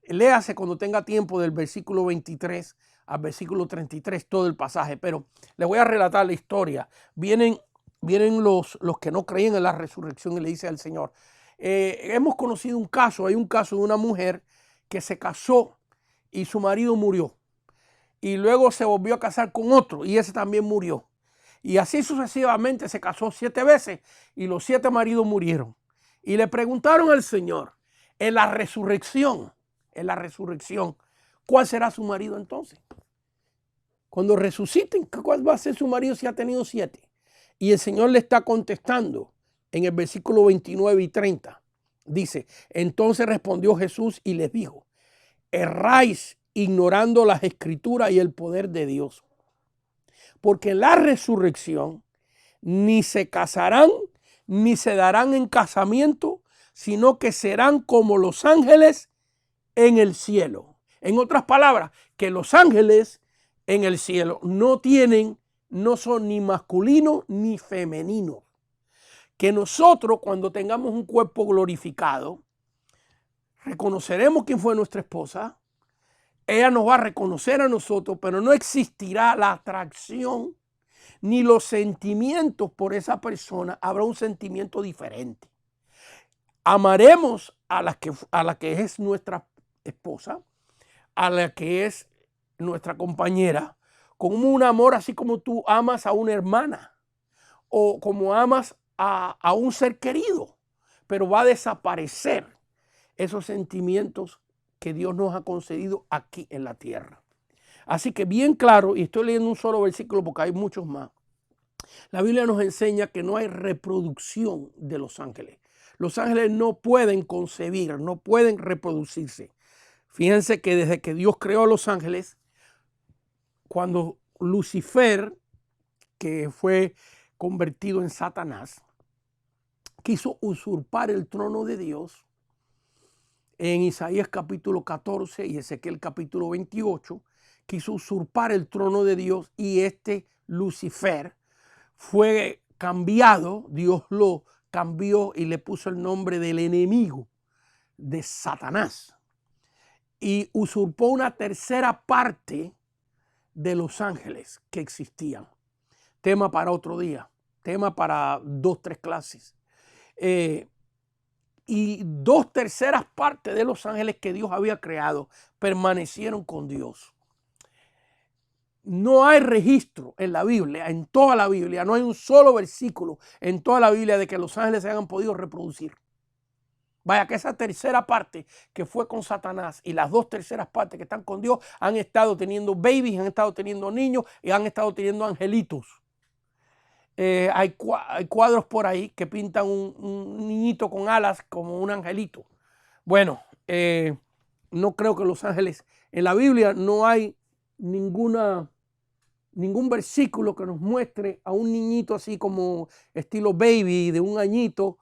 léase cuando tenga tiempo del versículo 23 al versículo 33, todo el pasaje, pero le voy a relatar la historia. Vienen los que no creían en la resurrección y le dice al Señor, hemos conocido un caso, hay un caso de una mujer que se casó y su marido murió. Y luego se volvió a casar con otro y ese también murió. Y así sucesivamente se casó 7 veces y los 7 maridos murieron. Y le preguntaron al Señor, en la resurrección, ¿cuál será su marido entonces? Cuando resuciten, ¿cuál va a ser su marido si ha tenido 7? Y el Señor le está contestando en el versículo 29 y 30. Dice, entonces respondió Jesús y les dijo, erráis ignorando las escrituras y el poder de Dios. Porque en la resurrección ni se casarán ni se darán en casamiento, sino que serán como los ángeles en el cielo. En otras palabras, que los ángeles en el cielo no son ni masculinos ni femeninos. Que nosotros, cuando tengamos un cuerpo glorificado, reconoceremos quién fue nuestra esposa. Ella nos va a reconocer a nosotros, pero no existirá la atracción ni los sentimientos por esa persona. Habrá un sentimiento diferente. Amaremos a la que es nuestra esposa, a la que es nuestra compañera, con un amor así como tú amas a una hermana o como amas a un ser querido, pero va a desaparecer esos sentimientos que Dios nos ha concedido aquí en la tierra. Así que bien claro, y estoy leyendo un solo versículo porque hay muchos más, la Biblia nos enseña que no hay reproducción de los ángeles. Los ángeles no pueden concebir, no pueden reproducirse. Fíjense que desde que Dios creó a los ángeles, cuando Lucifer, que fue convertido en Satanás, quiso usurpar el trono de Dios. En Isaías capítulo 14 y Ezequiel capítulo 28, quiso usurpar el trono de Dios, y este Lucifer fue cambiado. Dios lo cambió y le puso el nombre del enemigo, de Satanás, y usurpó una tercera parte de los ángeles que existían. Tema para otro día, tema para 2, 3 clases. Y 2/3 partes de los ángeles que Dios había creado permanecieron con Dios. No hay registro en la Biblia, en toda la Biblia, no hay un solo versículo en toda la Biblia de que los ángeles se hayan podido reproducir. Vaya, que esa tercera parte que fue con Satanás y las 2/3 partes que están con Dios han estado teniendo babies, han estado teniendo niños y han estado teniendo angelitos. Hay cuadros por ahí que pintan un niñito con alas como un angelito. Bueno, no creo que los ángeles, en la Biblia no hay ningún versículo que nos muestre a un niñito así como estilo baby de un añito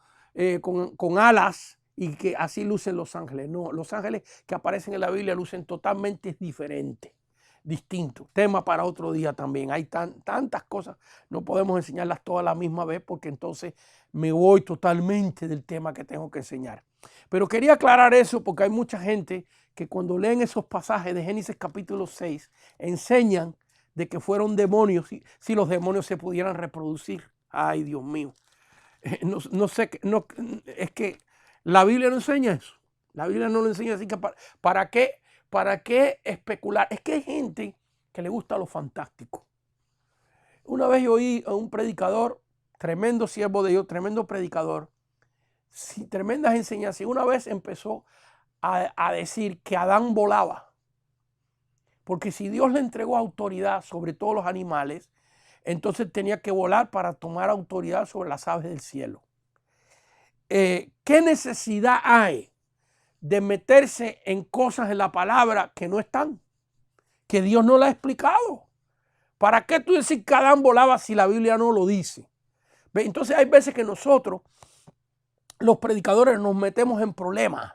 con alas y que así lucen los ángeles. No, los ángeles que aparecen en la Biblia lucen totalmente diferentes, distintos. Tema para otro día también. Hay tantas cosas, no podemos enseñarlas todas a la misma vez porque entonces me voy totalmente del tema que tengo que enseñar. Pero quería aclarar eso porque hay mucha gente que cuando leen esos pasajes de Génesis capítulo 6 enseñan de que fueron demonios, si los demonios se pudieran reproducir. Ay, Dios mío. No sé, es que la Biblia no enseña eso. La Biblia no lo enseña, así que ¿para qué especular? Es que hay gente que le gusta lo fantástico. Una vez yo oí a un predicador, tremendo siervo de Dios, tremendo predicador, tremendas enseñanzas, y una vez empezó a decir que Adán volaba. Porque si Dios le entregó autoridad sobre todos los animales, entonces tenía que volar para tomar autoridad sobre las aves del cielo. ¿Qué necesidad hay de meterse en cosas en la palabra que no están? Que Dios no la ha explicado. ¿Para qué tú decir que Adán volaba si la Biblia no lo dice? Entonces hay veces que nosotros, los predicadores, nos metemos en problemas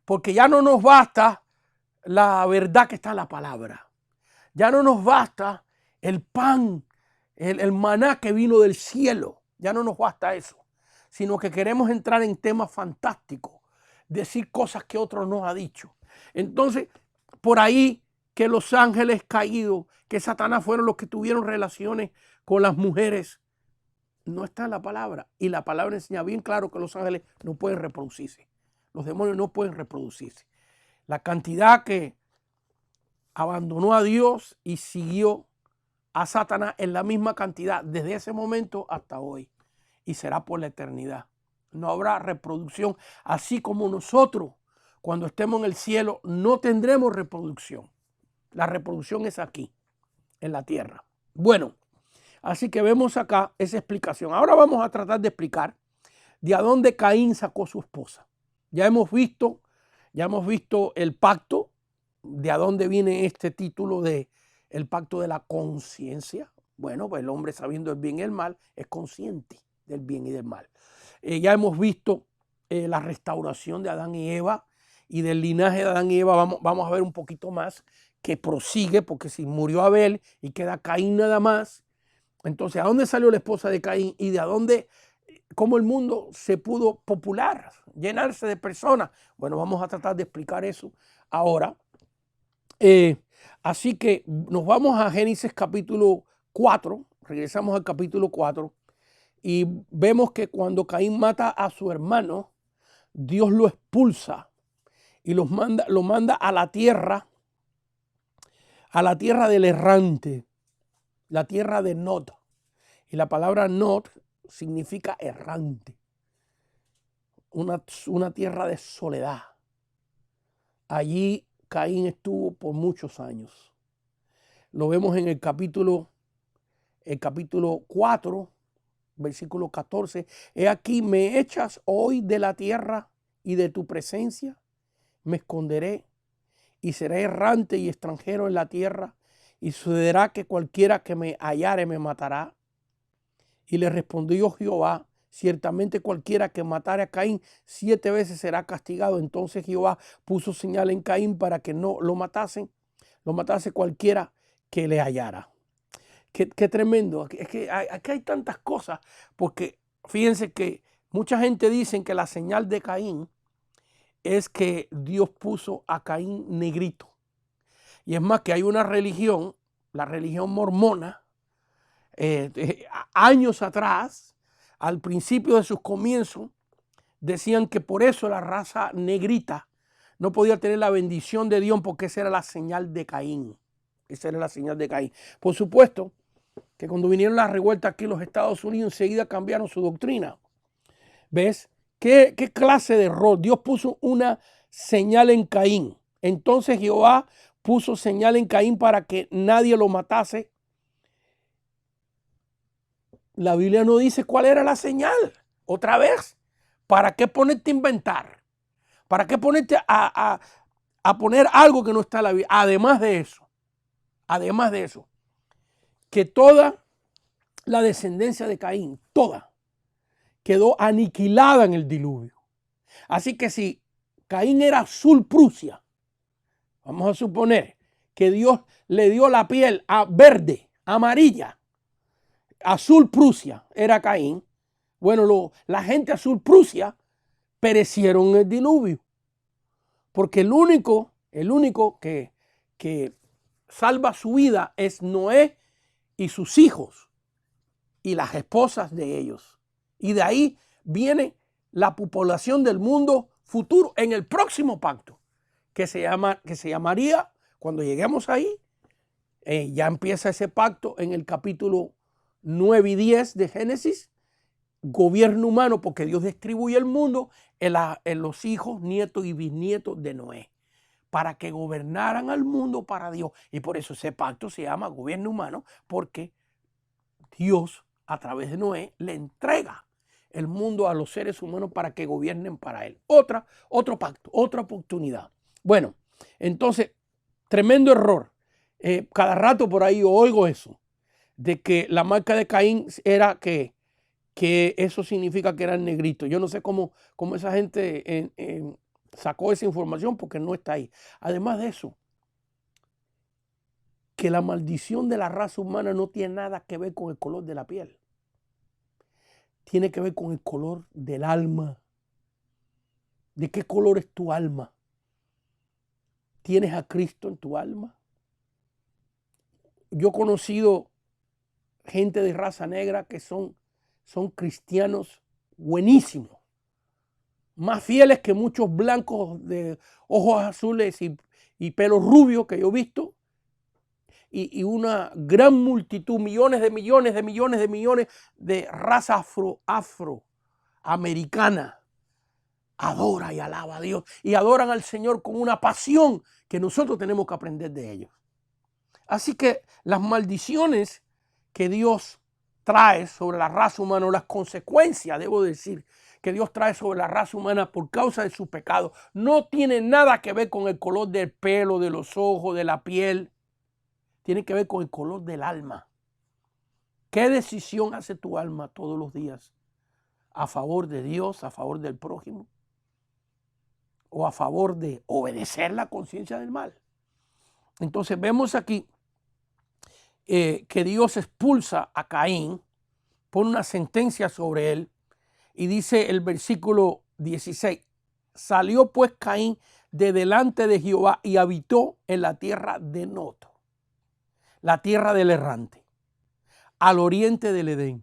porque ya no nos basta la verdad que está en la palabra. Ya no nos basta el pan, el maná que vino del cielo. Ya no nos basta eso, sino que queremos entrar en temas fantásticos, decir cosas que otro no ha dicho. Entonces, por ahí que los ángeles caídos, que Satanás fueron los que tuvieron relaciones con las mujeres, no está en la palabra. Y la palabra enseña bien claro que los ángeles no pueden reproducirse. Los demonios no pueden reproducirse. La cantidad que abandonó a Dios y siguió a Satanás en la misma cantidad desde ese momento hasta hoy, y será por la eternidad. No habrá reproducción, así como nosotros cuando estemos en el cielo no tendremos reproducción. La reproducción es aquí, en la tierra. Bueno, así que vemos acá esa explicación. Ahora vamos a tratar de explicar de a dónde Caín sacó su esposa. Ya hemos visto el pacto, de a dónde viene este título de el pacto de la conciencia. Bueno, pues el hombre, sabiendo el bien y el mal, es consciente del bien y del mal. Ya hemos visto la restauración de Adán y Eva, y del linaje de Adán y Eva vamos a ver un poquito más, que prosigue, porque si murió Abel y queda Caín nada más, entonces ¿a dónde salió la esposa de Caín y de a dónde, cómo el mundo se pudo popular, llenarse de personas? Bueno, vamos a tratar de explicar eso ahora. Así que nos vamos a Génesis capítulo 4, regresamos al capítulo 4 y vemos que cuando Caín mata a su hermano, Dios lo expulsa y lo manda a la tierra del errante, la tierra de Nod. Y la palabra Nod significa errante, una tierra de soledad. Allí Caín estuvo por muchos años. Lo vemos en el capítulo 4, versículo 14. He aquí, me echas hoy de la tierra y de tu presencia me esconderé y seré errante y extranjero en la tierra y sucederá que cualquiera que me hallare me matará. Y le respondió Jehová, ciertamente cualquiera que matare a Caín 7 veces será castigado. Entonces Jehová puso señal en Caín para que no lo matase cualquiera que le hallara. Qué tremendo. Es que aquí hay tantas cosas, porque fíjense que mucha gente dice que la señal de Caín es que Dios puso a Caín negrito. Y es más, que hay una religión, la religión mormona, años atrás, al principio de sus comienzos, decían que por eso la raza negrita no podía tener la bendición de Dios, porque esa era la señal de Caín. Esa era la señal de Caín. Por supuesto que cuando vinieron las revueltas aquí en los Estados Unidos, enseguida cambiaron su doctrina. ¿Ves? ¿Qué clase de error? Dios puso una señal en Caín. Entonces Jehová puso señal en Caín para que nadie lo matase. La Biblia no dice cuál era la señal. Otra vez, ¿para qué ponerte a inventar? ¿Para qué ponerte a poner algo que no está en la Biblia? Además de eso, que toda la descendencia de Caín, toda, quedó aniquilada en el diluvio. Así que si Caín era azul Prusia, vamos a suponer que Dios le dio la piel a verde, amarilla, azul Prusia era Caín. Bueno, la gente azul Prusia perecieron en el diluvio. Porque el único que salva su vida es Noé y sus hijos y las esposas de ellos. Y de ahí viene la población del mundo futuro en el próximo pacto, que se llamaría, cuando lleguemos ahí, ya empieza ese pacto en el capítulo 9 y 10 de Génesis, gobierno humano, porque Dios distribuye el mundo en los hijos, nietos y bisnietos de Noé, para que gobernaran al mundo para Dios. Y por eso ese pacto se llama gobierno humano, porque Dios a través de Noé le entrega el mundo a los seres humanos para que gobiernen para él. Otro pacto, otra oportunidad. Bueno, entonces, tremendo error. Cada rato por ahí oigo eso, de que la marca de Caín era que eso significa que era el negrito. Yo no sé cómo esa gente sacó esa información, porque no está ahí. Además de eso, que la maldición de la raza humana no tiene nada que ver con el color de la piel. Tiene que ver con el color del alma. ¿De qué color es tu alma? ¿Tienes a Cristo en tu alma? Yo he conocido gente de raza negra que son cristianos buenísimos, más fieles que muchos blancos de ojos azules y pelo rubio que yo he visto, y una gran multitud, millones de raza afroamericana adora y alaba a Dios y adoran al Señor con una pasión que nosotros tenemos que aprender de ellos. Así que las maldiciones que Dios trae sobre la raza humana, o las consecuencias, debo decir, que Dios trae sobre la raza humana por causa de su pecado, no tiene nada que ver con el color del pelo, de los ojos, de la piel. Tiene que ver con el color del alma. ¿Qué decisión hace tu alma todos los días? ¿A favor de Dios, a favor del prójimo? ¿O a favor de obedecer la conciencia del mal? Entonces vemos aquí que Dios expulsa a Caín, pone una sentencia sobre él, y dice el versículo 16, salió pues Caín de delante de Jehová y habitó en la tierra de Nod, la tierra del errante, al oriente del Edén.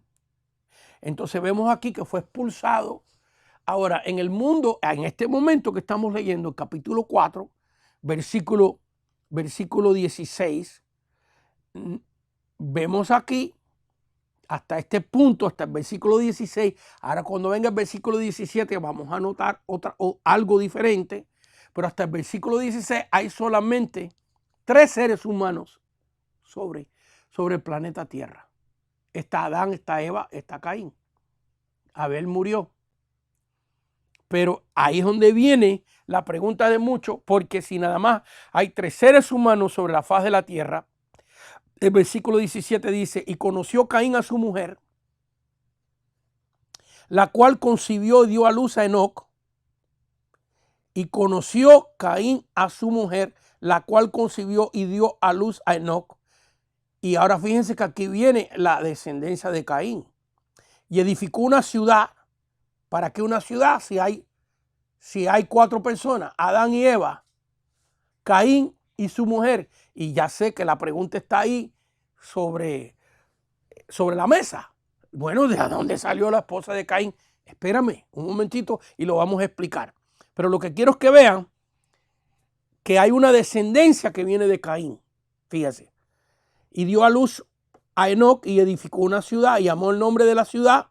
Entonces vemos aquí que fue expulsado. Ahora, en el mundo, en este momento que estamos leyendo el capítulo 4, versículo 16, vemos aquí, hasta este punto, hasta el versículo 16. Ahora cuando venga el versículo 17 vamos a notar algo diferente, pero hasta el versículo 16 hay solamente 3 seres humanos sobre el planeta Tierra. Está Adán, está Eva, está Caín. Abel murió. Pero ahí es donde viene la pregunta de muchos, porque si nada más hay 3 seres humanos sobre la faz de la Tierra, el versículo 17 dice, y conoció Caín a su mujer, la cual concibió y dio a luz a Enoc. Y conoció Caín a su mujer, la cual concibió y dio a luz a Enoc. Y ahora fíjense que aquí viene la descendencia de Caín. Y edificó una ciudad. ¿Para qué una ciudad? Si hay 4 personas, Adán y Eva, Caín y su mujer. Y ya sé que la pregunta está ahí sobre la mesa. Bueno, ¿de dónde salió la esposa de Caín? Espérame un momentito y lo vamos a explicar. Pero lo que quiero es que vean que hay una descendencia que viene de Caín. Fíjense. Y dio a luz a Enoc y edificó una ciudad y llamó el nombre de la ciudad,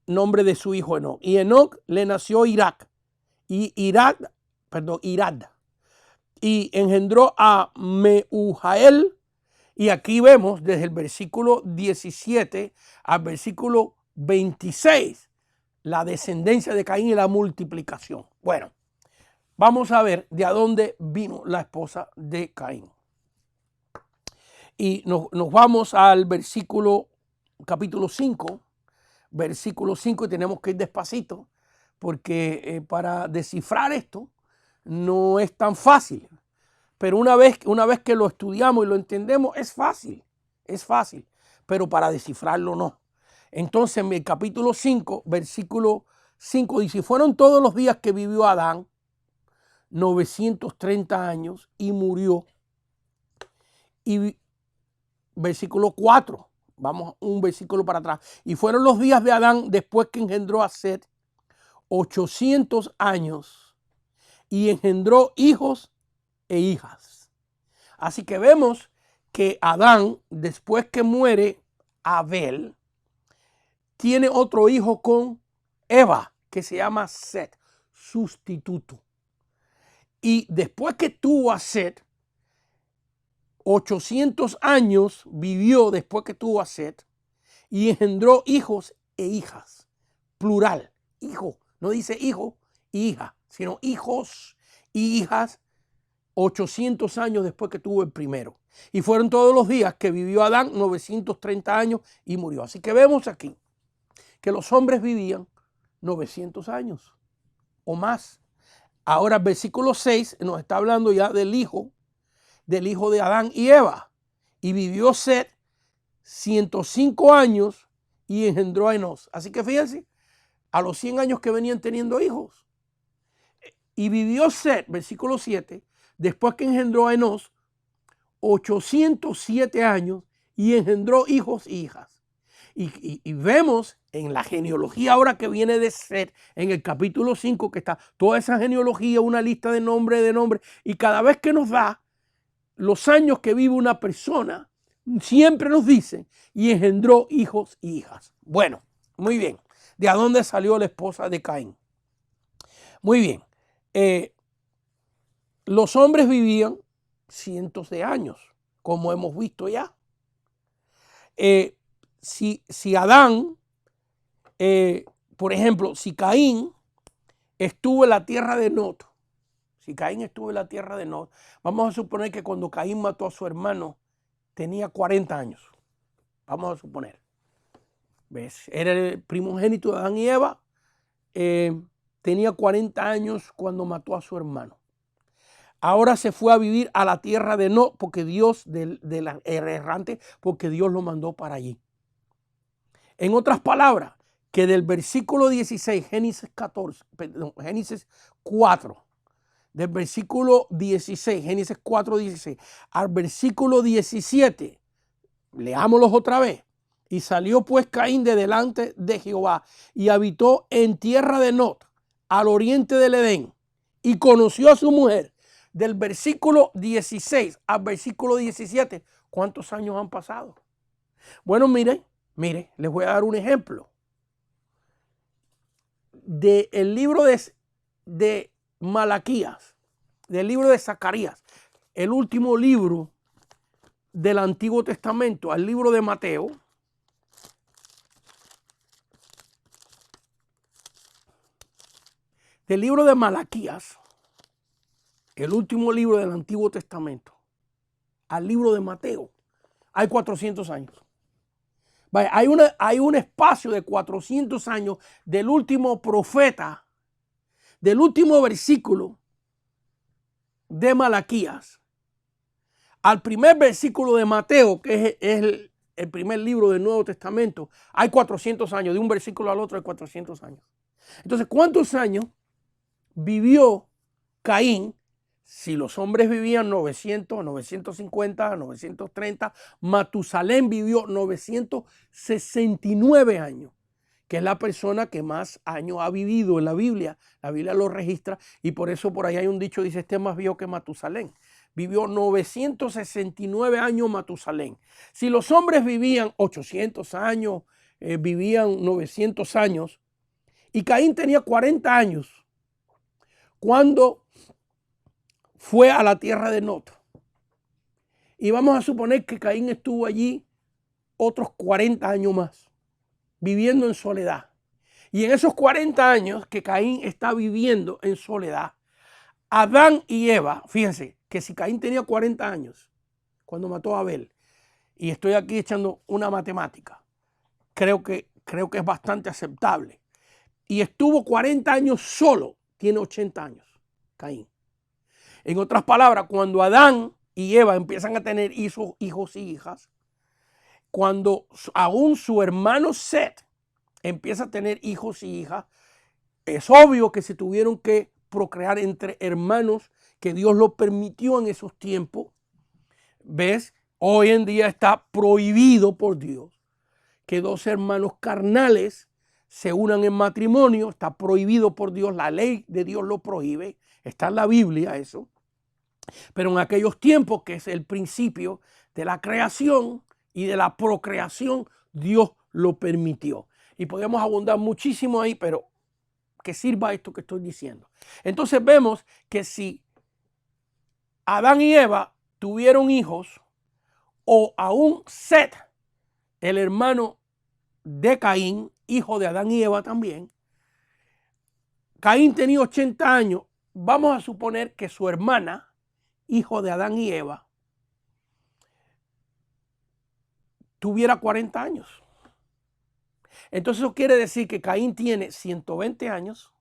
nombre de su hijo Enoc. Y Enoc le nació Irad. Y engendró a Mehujael. Y aquí vemos desde el versículo 17 al versículo 26 la descendencia de Caín y la multiplicación. Bueno, vamos a ver de dónde vino la esposa de Caín. Y nos vamos al capítulo 5, versículo 5, y tenemos que ir despacito porque para descifrar esto no es tan fácil. Pero una vez que lo estudiamos y lo entendemos, es fácil, pero para descifrarlo no. Entonces en el capítulo 5, versículo 5 dice, fueron todos los días que vivió Adán 930 años y murió. Y versículo 4, vamos un versículo para atrás. Y fueron los días de Adán después que engendró a Set 800 años y engendró hijos e hijas. Así que vemos que Adán, después que muere Abel, tiene otro hijo con Eva, que se llama Set, sustituto. Y después que tuvo a Set, 800 años vivió después que tuvo a Set y engendró hijos e hijas. Plural, hijo. No dice hijo y hija, sino hijos y hijas 800 años después que tuvo el primero. Y fueron todos los días que vivió Adán 930 años y murió. Así que vemos aquí que los hombres vivían 900 años o más. Ahora el versículo 6 nos está hablando ya del hijo de Adán y Eva. Y vivió Set 105 años y engendró a Enos. Así que fíjense, a los 100 años que venían teniendo hijos. Y vivió Set, versículo 7, después que engendró a Enos, 807 años y engendró hijos e hijas. Y vemos en la genealogía ahora que viene de Set, en el capítulo 5, que está toda esa genealogía, una lista de nombres, y cada vez que nos da los años que vive una persona, siempre nos dice, y engendró hijos e hijas. Bueno, muy bien. ¿De dónde salió la esposa de Caín? Muy bien. Los hombres vivían cientos de años, como hemos visto ya. Si Adán, por ejemplo, si Caín estuvo en la tierra de Nod, vamos a suponer que cuando Caín mató a su hermano tenía 40 años. Vamos a suponer. ¿Ves? Era el primogénito de Adán y Eva. Tenía 40 años cuando mató a su hermano. Ahora se fue a vivir a la tierra de Nod porque Dios, del errante, porque Dios lo mandó para allí. En otras palabras, que del versículo 16, Génesis 4, del versículo 16, Génesis 4, 16, al versículo 17, leámoslos otra vez. Y salió pues Caín de delante de Jehová y habitó en tierra de Nod, al oriente del Edén, y conoció a su mujer. Del versículo 16 al versículo 17, ¿cuántos años han pasado? Bueno, mire, les voy a dar un ejemplo. Del libro de Malaquías, del libro de Zacarías, el último libro del Antiguo Testamento, al libro de Mateo, del libro de Malaquías, el último libro del Antiguo Testamento, al libro de Mateo, hay 400 años. Vaya, hay un espacio de 400 años del último profeta, del último versículo de Malaquías, al primer versículo de Mateo, que es el primer libro del Nuevo Testamento. Hay 400 años, de un versículo al otro hay 400 años. Entonces, ¿cuántos años vivió Caín? Si los hombres vivían 900, 950, 930, Matusalén vivió 969 años, que es la persona que más años ha vivido en la Biblia. La Biblia lo registra y por eso por ahí hay un dicho, dice, este es más viejo que Matusalén. Vivió 969 años Matusalén. Si los hombres vivían 800 años, vivían 900 años, y Caín tenía 40 años cuando fue a la tierra de Nod. Y vamos a suponer que Caín estuvo allí otros 40 años más, viviendo en soledad. Y en esos 40 años que Caín está viviendo en soledad, Adán y Eva, fíjense que si Caín tenía 40 años cuando mató a Abel, y estoy aquí echando una matemática, creo que es bastante aceptable, y estuvo 40 años solo, tiene 80 años, Caín. En otras palabras, cuando Adán y Eva empiezan a tener hijos y hijas, cuando aún su hermano Set empieza a tener hijos y hijas, es obvio que se tuvieron que procrear entre hermanos, que Dios lo permitió en esos tiempos. ¿Ves? Hoy en día está prohibido por Dios que dos hermanos carnales se unan en matrimonio. Está prohibido por Dios, la ley de Dios lo prohíbe, está en la Biblia eso. Pero en aquellos tiempos, que es el principio de la creación y de la procreación, Dios lo permitió. Y podemos abundar muchísimo ahí, pero que sirva esto que estoy diciendo. Entonces vemos que si Adán y Eva tuvieron hijos, o aún Set, el hermano de Caín, hijo de Adán y Eva también, Caín tenía 80 años, vamos a suponer que su hermana, hijo de Adán y Eva, tuviera 40 años. Entonces eso quiere decir que Caín tiene 120 años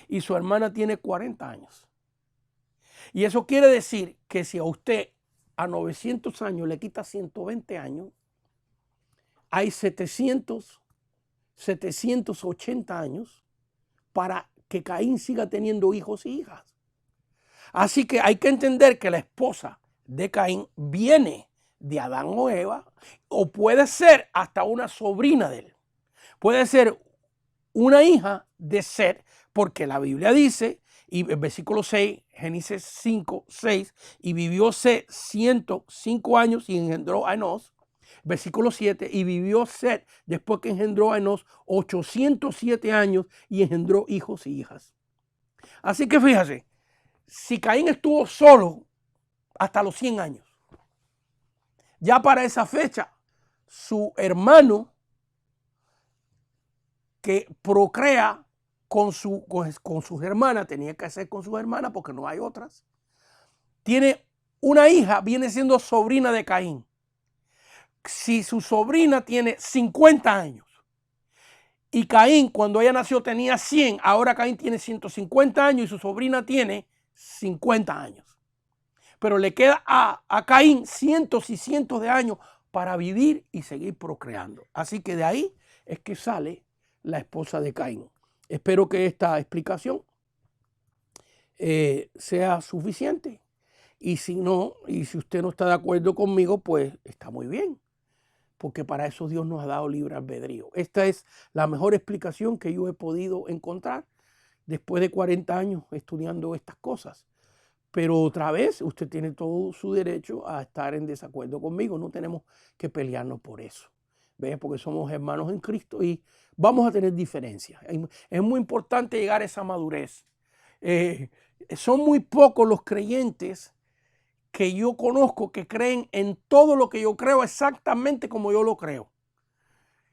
y su hermana tiene 40 años. Y eso quiere decir que si a usted a 900 años le quita 120 años, hay 780 años para que Caín siga teniendo hijos y hijas. Así que hay que entender que la esposa de Caín viene de Adán o Eva, o puede ser hasta una sobrina de él. Puede ser una hija de Set, porque la Biblia dice, y el versículo 6, Génesis 5, 6, y vivió Set 105 años y engendró a Enos. Versículo 7, y vivió Set después que engendró a Enos 807 años y engendró hijos y hijas. Así que fíjate, si Caín estuvo solo hasta los 100 años, ya para esa fecha, su hermano que procrea con sus hermanas, tenía que hacer con sus hermanas porque no hay otras, tiene una hija, viene siendo sobrina de Caín. Si su sobrina tiene 50 años y Caín cuando ella nació tenía 100, ahora Caín tiene 150 años y su sobrina tiene 50 años. Pero le queda a Caín cientos y cientos de años para vivir y seguir procreando. Así que de ahí es que sale la esposa de Caín. Espero que esta explicación sea suficiente. Y si no, y si usted no está de acuerdo conmigo, pues está muy bien. Porque para eso Dios nos ha dado libre albedrío. Esta es la mejor explicación que yo he podido encontrar después de 40 años estudiando estas cosas. Pero otra vez, usted tiene todo su derecho a estar en desacuerdo conmigo. No tenemos que pelearnos por eso. ¿Ves? Porque somos hermanos en Cristo y vamos a tener diferencias. Es muy importante llegar a esa madurez. Son muy pocos los creyentes que yo conozco que creen en todo lo que yo creo exactamente como yo lo creo.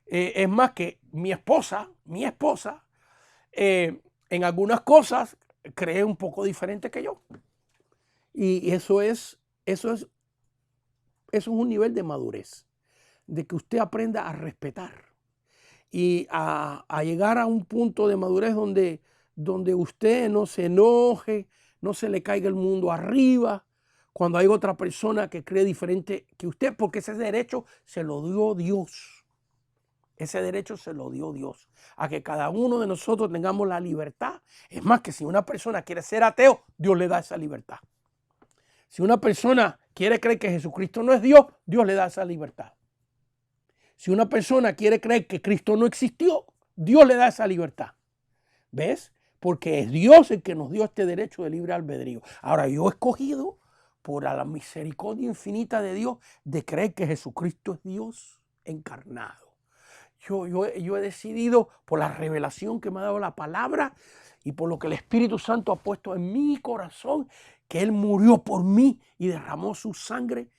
Es más, que mi esposa, en algunas cosas cree un poco diferente que yo. Y eso es es un nivel de madurez, de que usted aprenda a respetar y a llegar a un punto de madurez donde usted no se enoje, no se le caiga el mundo arriba cuando hay otra persona que cree diferente que usted, porque ese derecho se lo dio Dios. Ese derecho se lo dio Dios, a que cada uno de nosotros tengamos la libertad. Es más, que si una persona quiere ser ateo, Dios le da esa libertad. Si una persona quiere creer que Jesucristo no es Dios, Dios le da esa libertad. Si una persona quiere creer que Cristo no existió, Dios le da esa libertad. ¿Ves? Porque es Dios el que nos dio este derecho de libre albedrío. Ahora, yo he escogido por la misericordia infinita de Dios de creer que Jesucristo es Dios encarnado. Yo he decidido por la revelación que me ha dado la palabra y por lo que el Espíritu Santo ha puesto en mi corazón, que Él murió por mí y derramó su sangre,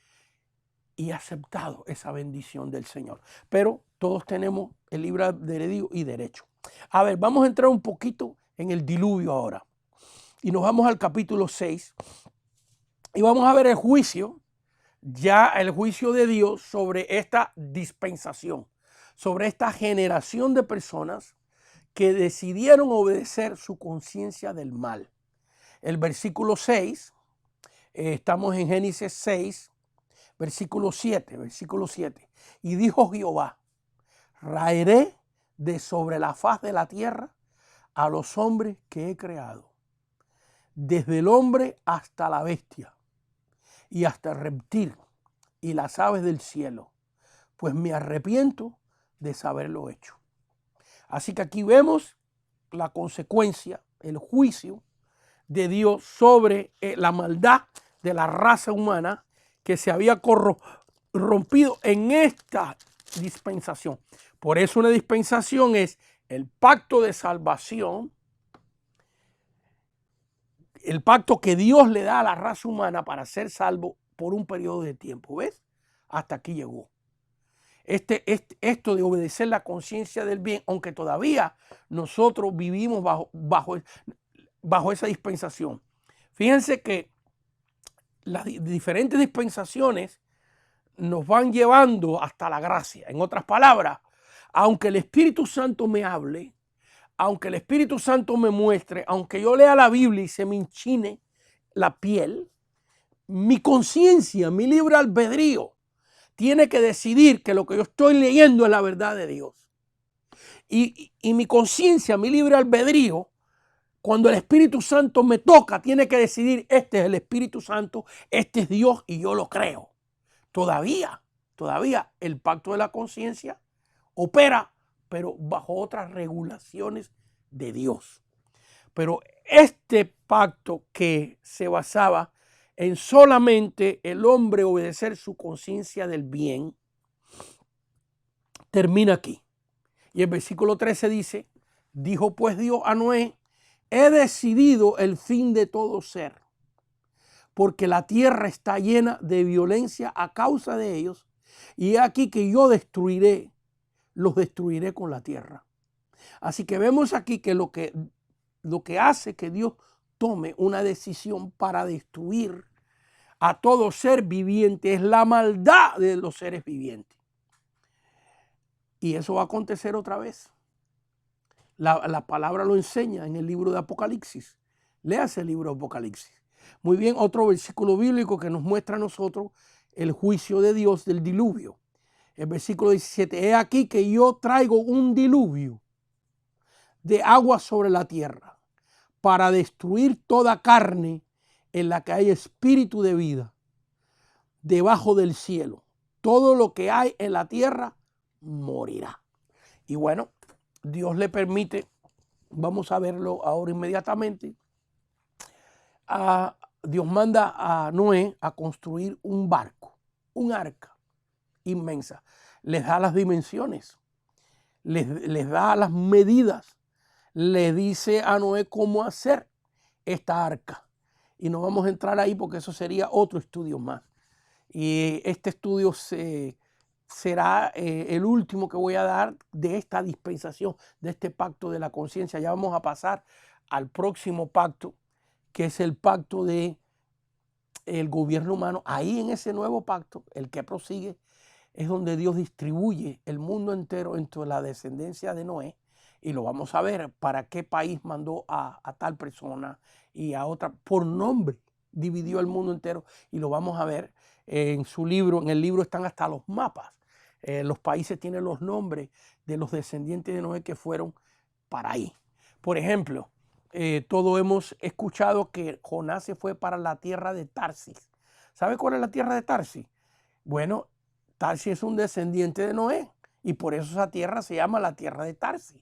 y he aceptado esa bendición del Señor. Pero todos tenemos el libre albedrío y derecho. A ver, vamos a entrar un poquito en el diluvio ahora. Y nos vamos al capítulo 6 y vamos a ver el juicio, ya el juicio de Dios sobre esta dispensación, sobre esta generación de personas que decidieron obedecer su conciencia del mal. El versículo 6, estamos en Génesis 6, versículo 7. Y dijo Jehová: raeré de sobre la faz de la tierra a los hombres que he creado, desde el hombre hasta la bestia, y hasta el reptil y las aves del cielo, pues me arrepiento de saberlo hecho. Así que aquí vemos la consecuencia, el juicio de Dios sobre la maldad de la raza humana que se había corrompido en esta dispensación. Por eso una dispensación es el pacto de salvación, el pacto que Dios le da a la raza humana para ser salvo por un periodo de tiempo. ¿Ves? Hasta aquí llegó. Esto de obedecer la conciencia del bien, aunque todavía nosotros vivimos bajo esa dispensación. Fíjense que las diferentes dispensaciones nos van llevando hasta la gracia. En otras palabras, aunque el Espíritu Santo me hable, aunque el Espíritu Santo me muestre, aunque yo lea la Biblia y se me hinchine la piel, mi conciencia, mi libre albedrío, tiene que decidir que lo que yo estoy leyendo es la verdad de Dios. Y mi conciencia, mi libre albedrío, cuando el Espíritu Santo me toca, tiene que decidir: este es el Espíritu Santo, este es Dios y yo lo creo. Todavía el pacto de la conciencia opera, pero bajo otras regulaciones de Dios. Pero este pacto que se basaba en solamente el hombre obedecer su conciencia del bien, termina aquí. Y el versículo 13 dice: dijo pues Dios a Noé: he decidido el fin de todo ser, porque la tierra está llena de violencia a causa de ellos, y he aquí que yo los destruiré con la tierra. Así que vemos aquí que lo que hace que Dios tome una decisión para destruir a todo ser viviente es la maldad de los seres vivientes. Y eso va a acontecer otra vez. La palabra lo enseña en el libro de Apocalipsis. Léase el libro de Apocalipsis. Muy bien, otro versículo bíblico que nos muestra a nosotros el juicio de Dios del diluvio. El versículo 17: he aquí que yo traigo un diluvio de agua sobre la tierra para destruir toda carne en la que hay espíritu de vida debajo del cielo. Todo lo que hay en la tierra morirá. Y bueno, Dios le permite, vamos a verlo ahora inmediatamente, Dios manda a Noé a construir un barco, un arca inmensa. Les da las dimensiones, les da las medidas, le dice a Noé cómo hacer esta arca. Y no vamos a entrar ahí porque eso sería otro estudio más. Y este estudio será el último que voy a dar de esta dispensación, de este pacto de la conciencia. Ya vamos a pasar al próximo pacto, que es el pacto de el gobierno humano. Ahí en ese nuevo pacto, el que prosigue, es donde Dios distribuye el mundo entero entre la descendencia de Noé. Y lo vamos a ver para qué país mandó a tal persona y a otra. Por nombre dividió el mundo entero y lo vamos a ver en su libro. En el libro están hasta los mapas. Los países tienen los nombres de los descendientes de Noé que fueron para ahí. Por ejemplo, todos hemos escuchado que Jonás se fue para la tierra de Tarsis. ¿Sabe cuál es la tierra de Tarsis? Bueno, Tarsis es un descendiente de Noé y por eso esa tierra se llama la tierra de Tarsis,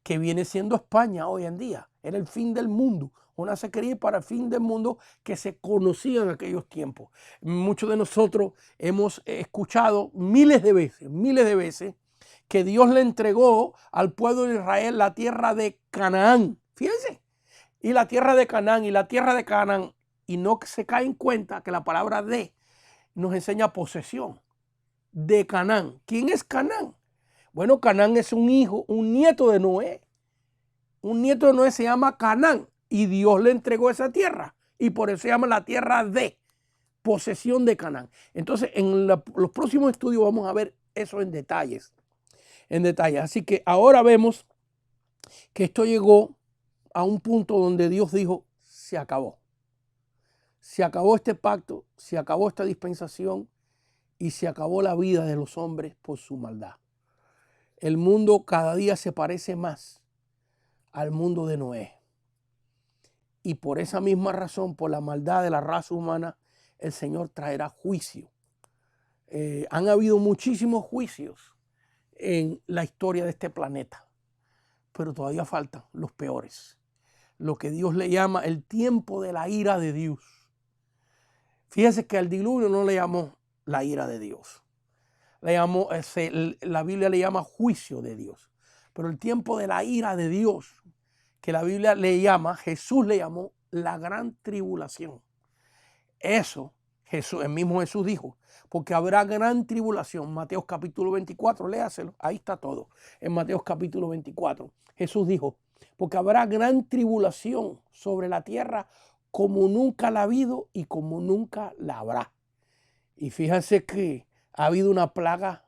que viene siendo España hoy en día. Era el fin del mundo. Jonás se quería ir para el fin del mundo que se conocía en aquellos tiempos. Muchos de nosotros hemos escuchado miles de veces, que Dios le entregó al pueblo de Israel la tierra de Canaán. Fíjense. Y la tierra de Canaán y la tierra de Canaán. Y no se cae en cuenta que la palabra de nos enseña posesión. De Canaán. ¿Quién es Canaán? Bueno, Canaán es un hijo, un nieto de Noé. Un nieto de Noé se llama Canaán y Dios le entregó esa tierra y por eso se llama la tierra de posesión de Canaán. Entonces, en los próximos estudios vamos a ver eso en detalles. Así que ahora vemos que esto llegó a un punto donde Dios dijo, se acabó. Se acabó este pacto, se acabó esta dispensación y se acabó la vida de los hombres por su maldad. El mundo cada día se parece más al mundo de Noé. Y por esa misma razón, por la maldad de la raza humana, el Señor traerá juicio. Han habido muchísimos juicios en la historia de este planeta, pero todavía faltan los peores. Lo que Dios le llama el tiempo de la ira de Dios. Fíjese que al diluvio no le llamó la ira de Dios. La Biblia le llama juicio de Dios. Pero el tiempo de la ira de Dios, que la Biblia le llama, Jesús le llamó la gran tribulación. Eso, el mismo Jesús dijo, porque habrá gran tribulación. Mateo capítulo 24, léaselo, ahí está todo. En Mateo capítulo 24, Jesús dijo, porque habrá gran tribulación sobre la tierra como nunca la ha habido y como nunca la habrá. Y fíjense que ha habido una plaga,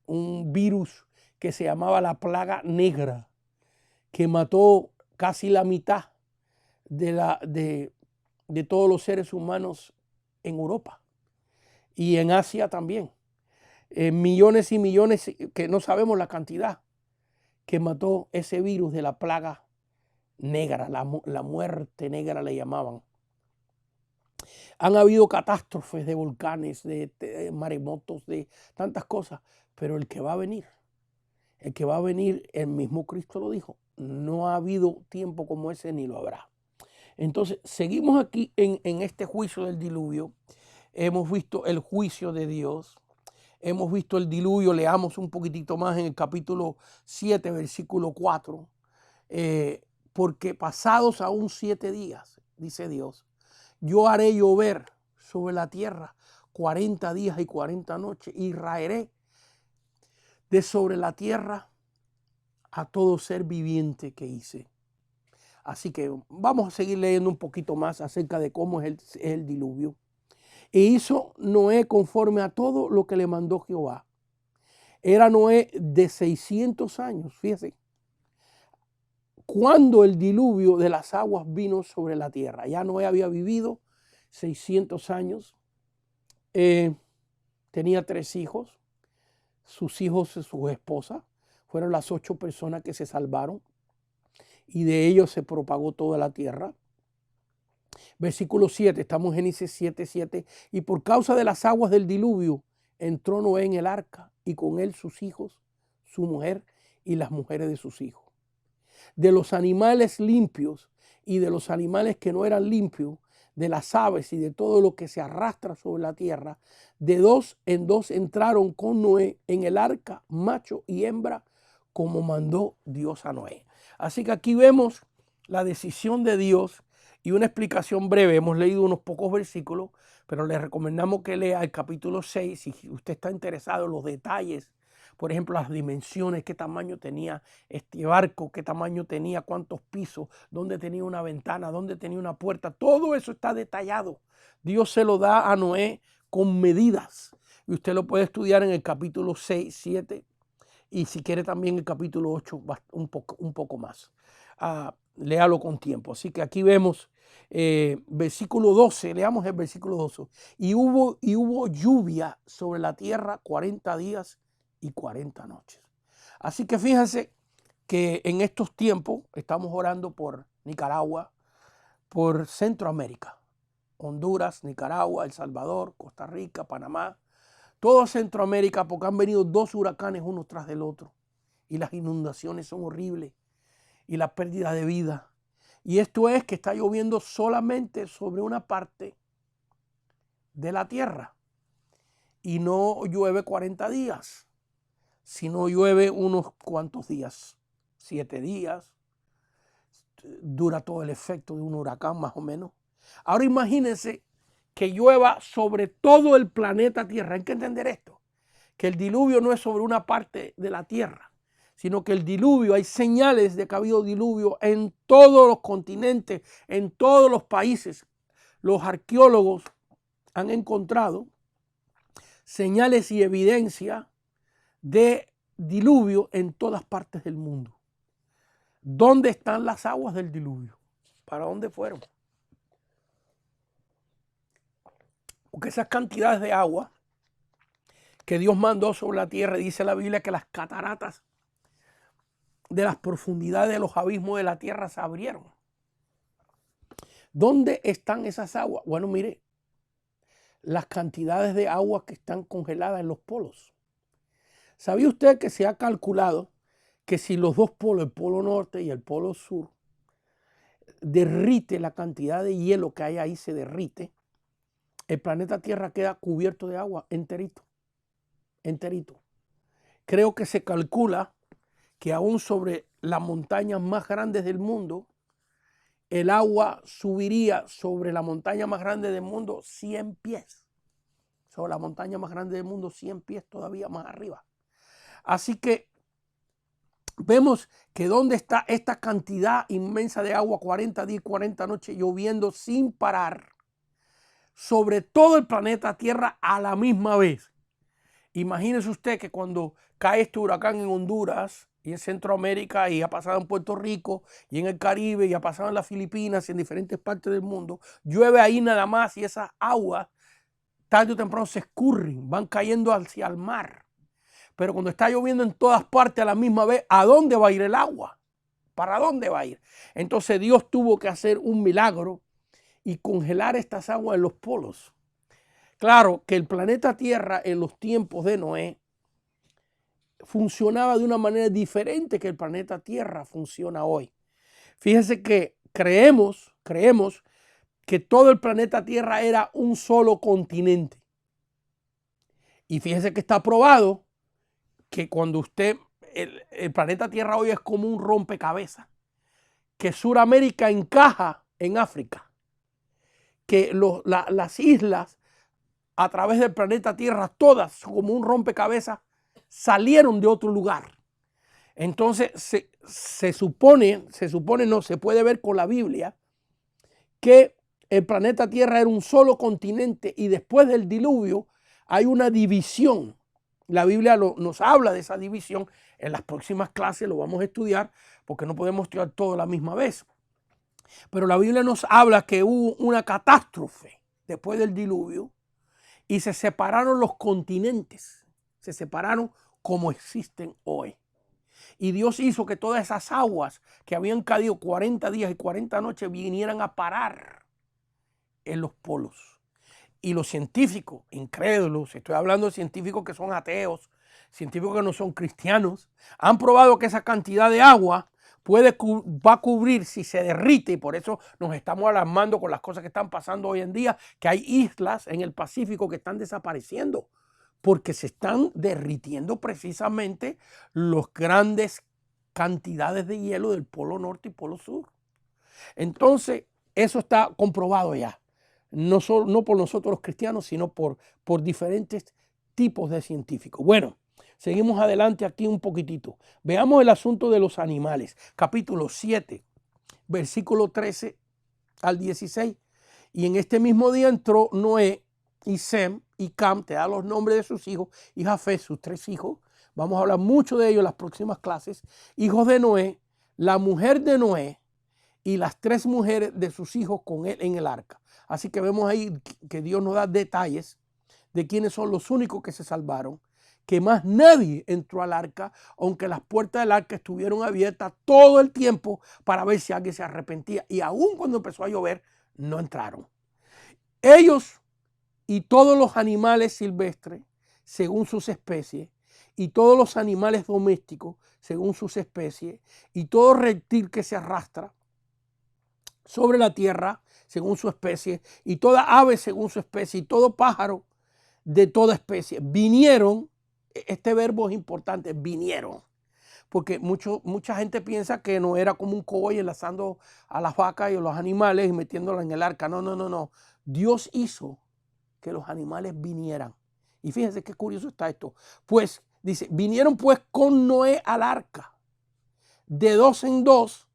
un virus que se llamaba la plaga negra, que mató casi la mitad de todos los seres humanos en Europa y en Asia también. Millones y millones, que no sabemos la cantidad, que mató ese virus de la plaga negra, la muerte negra le llamaban. Han habido catástrofes de volcanes, de maremotos, de tantas cosas, pero el que va a venir, el mismo Cristo lo dijo, no ha habido tiempo como ese ni lo habrá. Entonces, seguimos aquí en este juicio del diluvio. Hemos visto el juicio de Dios. Hemos visto el diluvio. Leamos un poquitito más en el capítulo 7, versículo 4. Porque pasados aún 7 días, dice Dios, yo haré llover sobre la tierra 40 días y 40 noches y raeré de sobre la tierra a todo ser viviente que hice. Así que vamos a seguir leyendo un poquito más acerca de cómo es el diluvio. E hizo Noé conforme a todo lo que le mandó Jehová. Era Noé de 600 años, fíjese, cuando el diluvio de las aguas vino sobre la tierra. Ya Noé había vivido 600 años. Tenía 3 hijos. Sus hijos y su esposa fueron las 8 personas que se salvaron. Y de ellos se propagó toda la tierra. Versículo 7, estamos en Génesis 7:7. Y por causa de las aguas del diluvio, entró Noé en el arca y con él sus hijos, su mujer y las mujeres de sus hijos. De los animales limpios y de los animales que no eran limpios, de las aves y de todo lo que se arrastra sobre la tierra, de 2 en 2 entraron con Noé en el arca, macho y hembra, como mandó Dios a Noé. Así que aquí vemos la decisión de Dios y una explicación breve. Hemos leído unos pocos versículos, pero les recomendamos que lea el capítulo 6 si usted está interesado en los detalles por ejemplo, las dimensiones, qué tamaño tenía este barco, qué tamaño tenía, cuántos pisos, dónde tenía una ventana, dónde tenía una puerta. Todo eso está detallado. Dios se lo da a Noé con medidas. Y usted lo puede estudiar en el capítulo 6, 7 y si quiere también el capítulo 8 un poco más. Léalo con tiempo. Así que aquí vemos versículo 12, leamos el versículo 12. Y hubo lluvia sobre la tierra 40 días y 40 noches. Así que fíjense que en estos tiempos estamos orando por Nicaragua, por Centroamérica, Honduras, Nicaragua, El Salvador, Costa Rica, Panamá, toda Centroamérica, porque han venido 2 huracanes uno tras del otro y las inundaciones son horribles y la pérdida de vida. Y esto es que está lloviendo solamente sobre una parte de la tierra y no llueve 40 días, sino llueve unos cuantos días, 7 días, dura todo el efecto de un huracán más o menos. Ahora imagínense que llueva sobre todo el planeta Tierra. Hay que entender esto, que el diluvio no es sobre una parte de la Tierra, sino que el diluvio, hay señales de que ha habido diluvio en todos los continentes, en todos los países. Los arqueólogos han encontrado señales y evidencia de diluvio en todas partes del mundo. ¿Dónde están las aguas del diluvio? ¿Para dónde fueron? Porque esas cantidades de agua que Dios mandó sobre la tierra, dice la Biblia que las cataratas de las profundidades de los abismos de la tierra se abrieron. ¿Dónde están esas aguas? Bueno, mire, las cantidades de agua que están congeladas en los polos. ¿Sabía usted que se ha calculado que si los dos polos, el polo norte y el polo sur, derrite la cantidad de hielo que hay ahí, se derrite, el planeta Tierra queda cubierto de agua enterito, enterito? Creo que se calcula que aún sobre las montañas más grandes del mundo, el agua subiría sobre la montaña más grande del mundo 100 pies. Sobre la montaña más grande del mundo 100 pies todavía más arriba. Así que vemos que dónde está esta cantidad inmensa de agua, 40 días y 40 noches lloviendo sin parar sobre todo el planeta Tierra a la misma vez. Imagínese usted que cuando cae este huracán en Honduras y en Centroamérica y ha pasado en Puerto Rico y en el Caribe y ha pasado en las Filipinas y en diferentes partes del mundo, llueve ahí nada más y esas aguas tarde o temprano se escurren, van cayendo hacia el mar. Pero cuando está lloviendo en todas partes a la misma vez, ¿a dónde va a ir el agua? ¿Para dónde va a ir? Entonces Dios tuvo que hacer un milagro y congelar estas aguas en los polos. Claro que el planeta Tierra en los tiempos de Noé funcionaba de una manera diferente que el planeta Tierra funciona hoy. Fíjense que creemos que todo el planeta Tierra era un solo continente. Y fíjense que está probado que cuando el planeta Tierra hoy es como un rompecabezas, que Suramérica encaja en África, que las islas a través del planeta Tierra, todas como un rompecabezas, salieron de otro lugar. Entonces se supone, no se puede ver con la Biblia, que el planeta Tierra era un solo continente y después del diluvio hay una división. La Biblia nos habla de esa división. En las próximas clases lo vamos a estudiar porque no podemos estudiar todo a la misma vez. Pero la Biblia nos habla que hubo una catástrofe después del diluvio y se separaron los continentes. Se separaron como existen hoy. Y Dios hizo que todas esas aguas que habían caído 40 días y 40 noches vinieran a parar en los polos. Y los científicos incrédulos, estoy hablando de científicos que son ateos, científicos que no son cristianos, han probado que esa cantidad de agua va a cubrir si se derrite, y por eso nos estamos alarmando con las cosas que están pasando hoy en día, que hay islas en el Pacífico que están desapareciendo, porque se están derritiendo precisamente las grandes cantidades de hielo del polo norte y polo sur. Entonces, eso está comprobado ya. No por nosotros los cristianos, sino por diferentes tipos de científicos. Bueno, Seguimos adelante aquí un poquitito. Veamos el asunto de los animales. Capítulo 7, versículo 13 al 16. Y en este mismo día entró Noé y Sem y Cam, te da los nombres de sus hijos, y Jafet, sus 3 hijos. Vamos a hablar mucho de ellos en las próximas clases. Hijos de Noé, la mujer de Noé y las 3 mujeres de sus hijos con él en el arca. Así que vemos ahí que Dios nos da detalles de quiénes son los únicos que se salvaron, que más nadie entró al arca, aunque las puertas del arca estuvieron abiertas todo el tiempo para ver si alguien se arrepentía. Y aún cuando empezó a llover, no entraron. Ellos y todos los animales silvestres, según sus especies, y todos los animales domésticos, según sus especies, y todo reptil que se arrastra sobre la tierra, según su especie, y toda ave según su especie, y todo pájaro de toda especie, vinieron. Este verbo es importante, vinieron, porque mucha gente piensa que no era como un cogoy enlazando a las vacas y a los animales y metiéndolas en el arca. No, no, no, no. Dios hizo que los animales vinieran. Y fíjense qué curioso está esto. Pues, dice, vinieron pues con Noé al arca, de 2 en 2,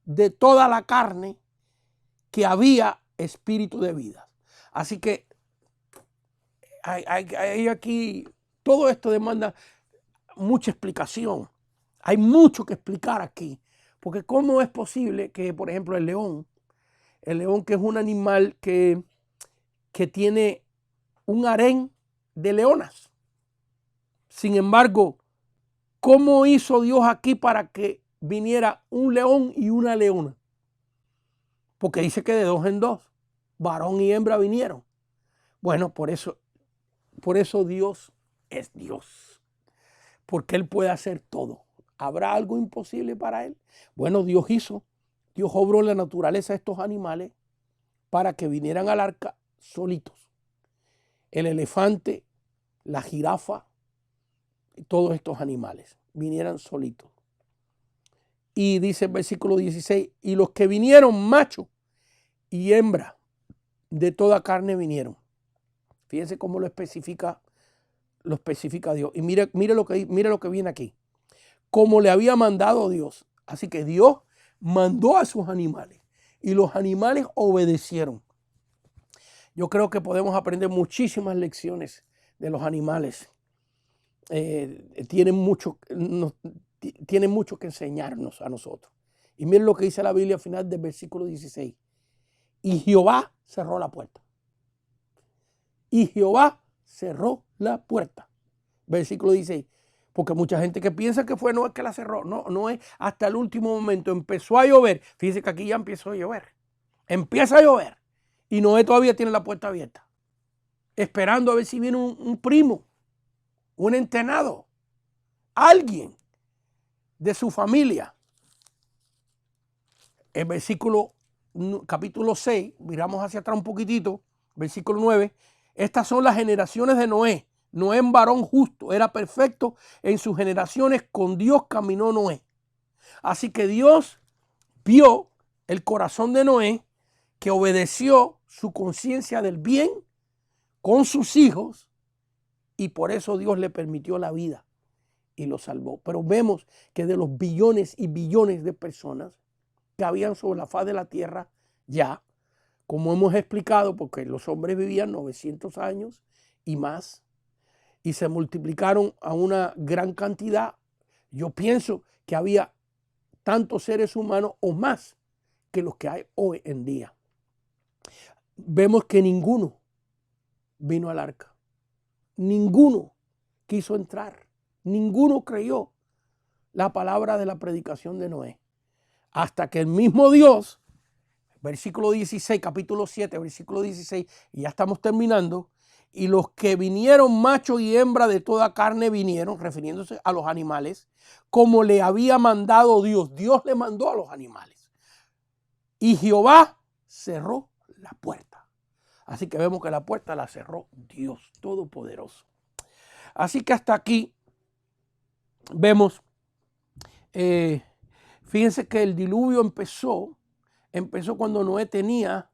de toda la carne que había espíritu de vida. Así que hay aquí, todo esto demanda mucha explicación. Hay mucho que explicar aquí. Porque ¿cómo es posible que, por ejemplo, el león que es un animal que tiene un harén de leonas? Sin embargo, ¿cómo hizo Dios aquí para que viniera un león y una leona? Porque dice que de 2 en 2, varón y hembra vinieron. Bueno, por eso Dios es Dios. Porque Él puede hacer todo. ¿Habrá algo imposible para Él? Bueno, Dios obró la naturaleza de estos animales para que vinieran al arca solitos. El elefante, la jirafa, todos estos animales vinieran solitos. Y dice el versículo 16, y los que vinieron, macho y hembra, de toda carne vinieron. Fíjense cómo lo especifica Dios. Y mire lo que viene aquí. Como le había mandado Dios. Así que Dios mandó a sus animales y los animales obedecieron. Yo creo que podemos aprender muchísimas lecciones de los animales. Tienen mucho que enseñarnos a nosotros. Y miren lo que dice la Biblia al final del versículo 16. Y Jehová cerró la puerta. Y Jehová cerró la puerta. Versículo 16. Porque mucha gente que piensa que fue Noé que la cerró. No, no es hasta el último momento. Empezó a llover. Fíjense que aquí ya empezó a llover. Empieza a llover. Y Noé todavía tiene la puerta abierta. Esperando a ver si viene un primo, un entenado, alguien de su familia. El versículo, capítulo 6, miramos hacia atrás un poquitito, versículo 9. Estas son las generaciones de Noé. Noé, varón justo, era perfecto en sus generaciones, con Dios caminó Noé. Así que Dios vio el corazón de Noé, que obedeció su conciencia del bien con sus hijos, y por eso Dios le permitió la vida y lo salvó. Pero vemos que de los billones y billones de personas que habían sobre la faz de la tierra, ya, como hemos explicado, porque los hombres vivían 900 años y más, y se multiplicaron a una gran cantidad. Yo pienso que había tantos seres humanos o más que los que hay hoy en día. Vemos que ninguno vino al arca. Ninguno quiso entrar. Ninguno creyó la palabra de la predicación de Noé. Hasta que el mismo Dios, versículo 16, capítulo 7, versículo 16, y ya estamos terminando, y los que vinieron, macho y hembra de toda carne vinieron, refiriéndose a los animales, como le había mandado Dios. Dios le mandó a los animales. Y Jehová cerró la puerta. Así que vemos que la puerta la cerró Dios Todopoderoso. Así que hasta aquí vemos, fíjense que el diluvio empezó cuando Noé tenía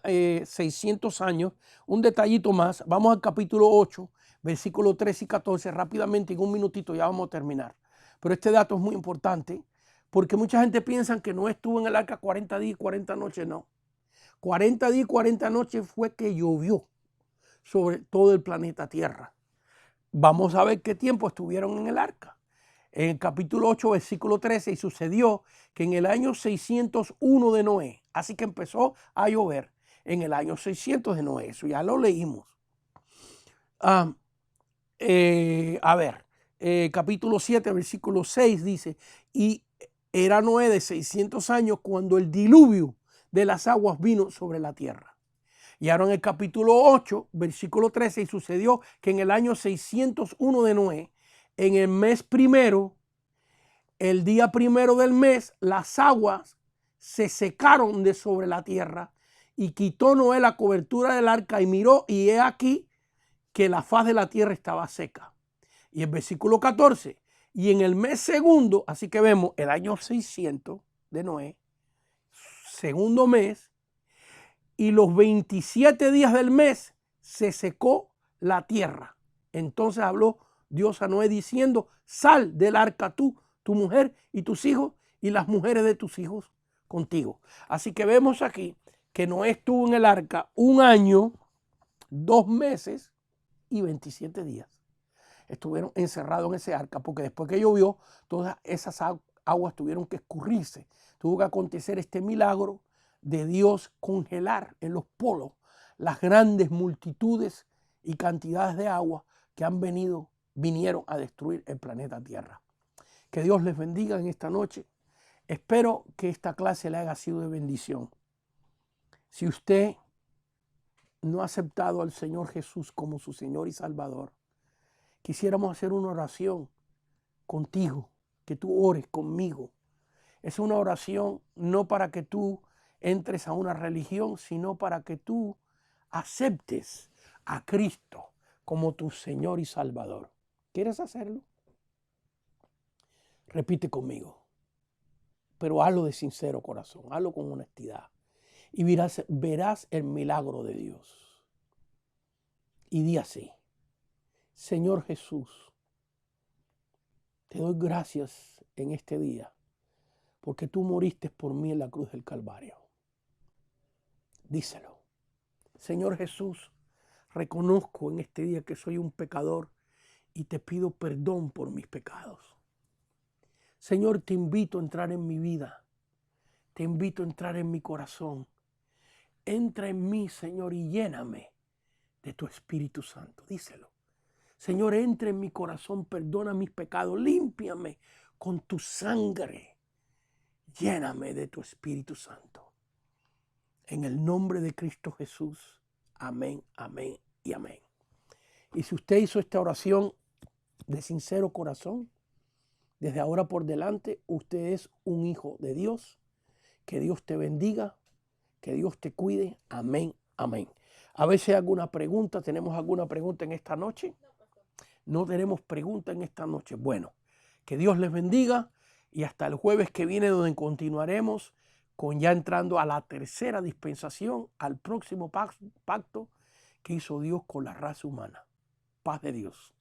600 años. Un detallito más, vamos al capítulo 8, versículos 13 y 14, rápidamente, en un minutito ya vamos a terminar. Pero este dato es muy importante porque mucha gente piensa que Noé estuvo en el arca 40 días y 40 noches, no. 40 días y 40 noches fue que llovió sobre todo el planeta Tierra. Vamos a ver qué tiempo estuvieron en el arca. En el capítulo 8, versículo 13, y sucedió que en el año 601 de Noé, así que empezó a llover en el año 600 de Noé, eso ya lo leímos. Capítulo 7, versículo 6 dice, y era Noé de 600 años cuando el diluvio de las aguas vino sobre la tierra. Y ahora en el capítulo 8, versículo 13, y sucedió que en el año 601 de Noé, en el mes primero, el día primero del mes, las aguas se secaron de sobre la tierra y quitó Noé la cobertura del arca y miró y he aquí que la faz de la tierra estaba seca. Y el versículo 14, y en el mes segundo, así que vemos el año 600 de Noé, segundo mes, y los 27 días del mes se secó la tierra. Entonces habló Dios a Noé diciendo, sal del arca tú, tu mujer y tus hijos y las mujeres de tus hijos contigo. Así que vemos aquí que Noé estuvo en el arca 1 año, 2 meses y 27 días. Estuvieron encerrados en ese arca porque después que llovió, todas esas aguas tuvieron que escurrirse. Tuvo que acontecer este milagro de Dios congelar en los polos las grandes multitudes y cantidades de agua que vinieron a destruir el planeta Tierra. Que Dios les bendiga en esta noche. Espero que esta clase le haya sido de bendición. Si usted no ha aceptado al Señor Jesús como su Señor y Salvador, quisiéramos hacer una oración contigo, que tú ores conmigo. Es una oración no para que tú entres a una religión, sino para que tú aceptes a Cristo como tu Señor y Salvador. ¿Quieres hacerlo? Repite conmigo, pero hazlo de sincero corazón, hazlo con honestidad y verás el milagro de Dios. Y di así, Señor Jesús, te doy gracias en este día porque tú moriste por mí en la cruz del Calvario. Díselo. Señor Jesús, reconozco en este día que soy un pecador y te pido perdón por mis pecados. Señor, te invito a entrar en mi vida. Te invito a entrar en mi corazón. Entra en mí, Señor, y lléname de tu Espíritu Santo. Díselo. Señor, entra en mi corazón, perdona mis pecados, límpiame con tu sangre. Lléname de tu Espíritu Santo. En el nombre de Cristo Jesús. Amén, amén y amén. Y si usted hizo esta oración de sincero corazón, desde ahora por delante, usted es un hijo de Dios. Que Dios te bendiga, que Dios te cuide. Amén, amén. A veces hay alguna pregunta, ¿tenemos alguna pregunta en esta noche? No tenemos pregunta en esta noche. Bueno, que Dios les bendiga y hasta el jueves que viene donde continuaremos con ya entrando a la tercera dispensación, al próximo pacto que hizo Dios con la raza humana. Paz de Dios.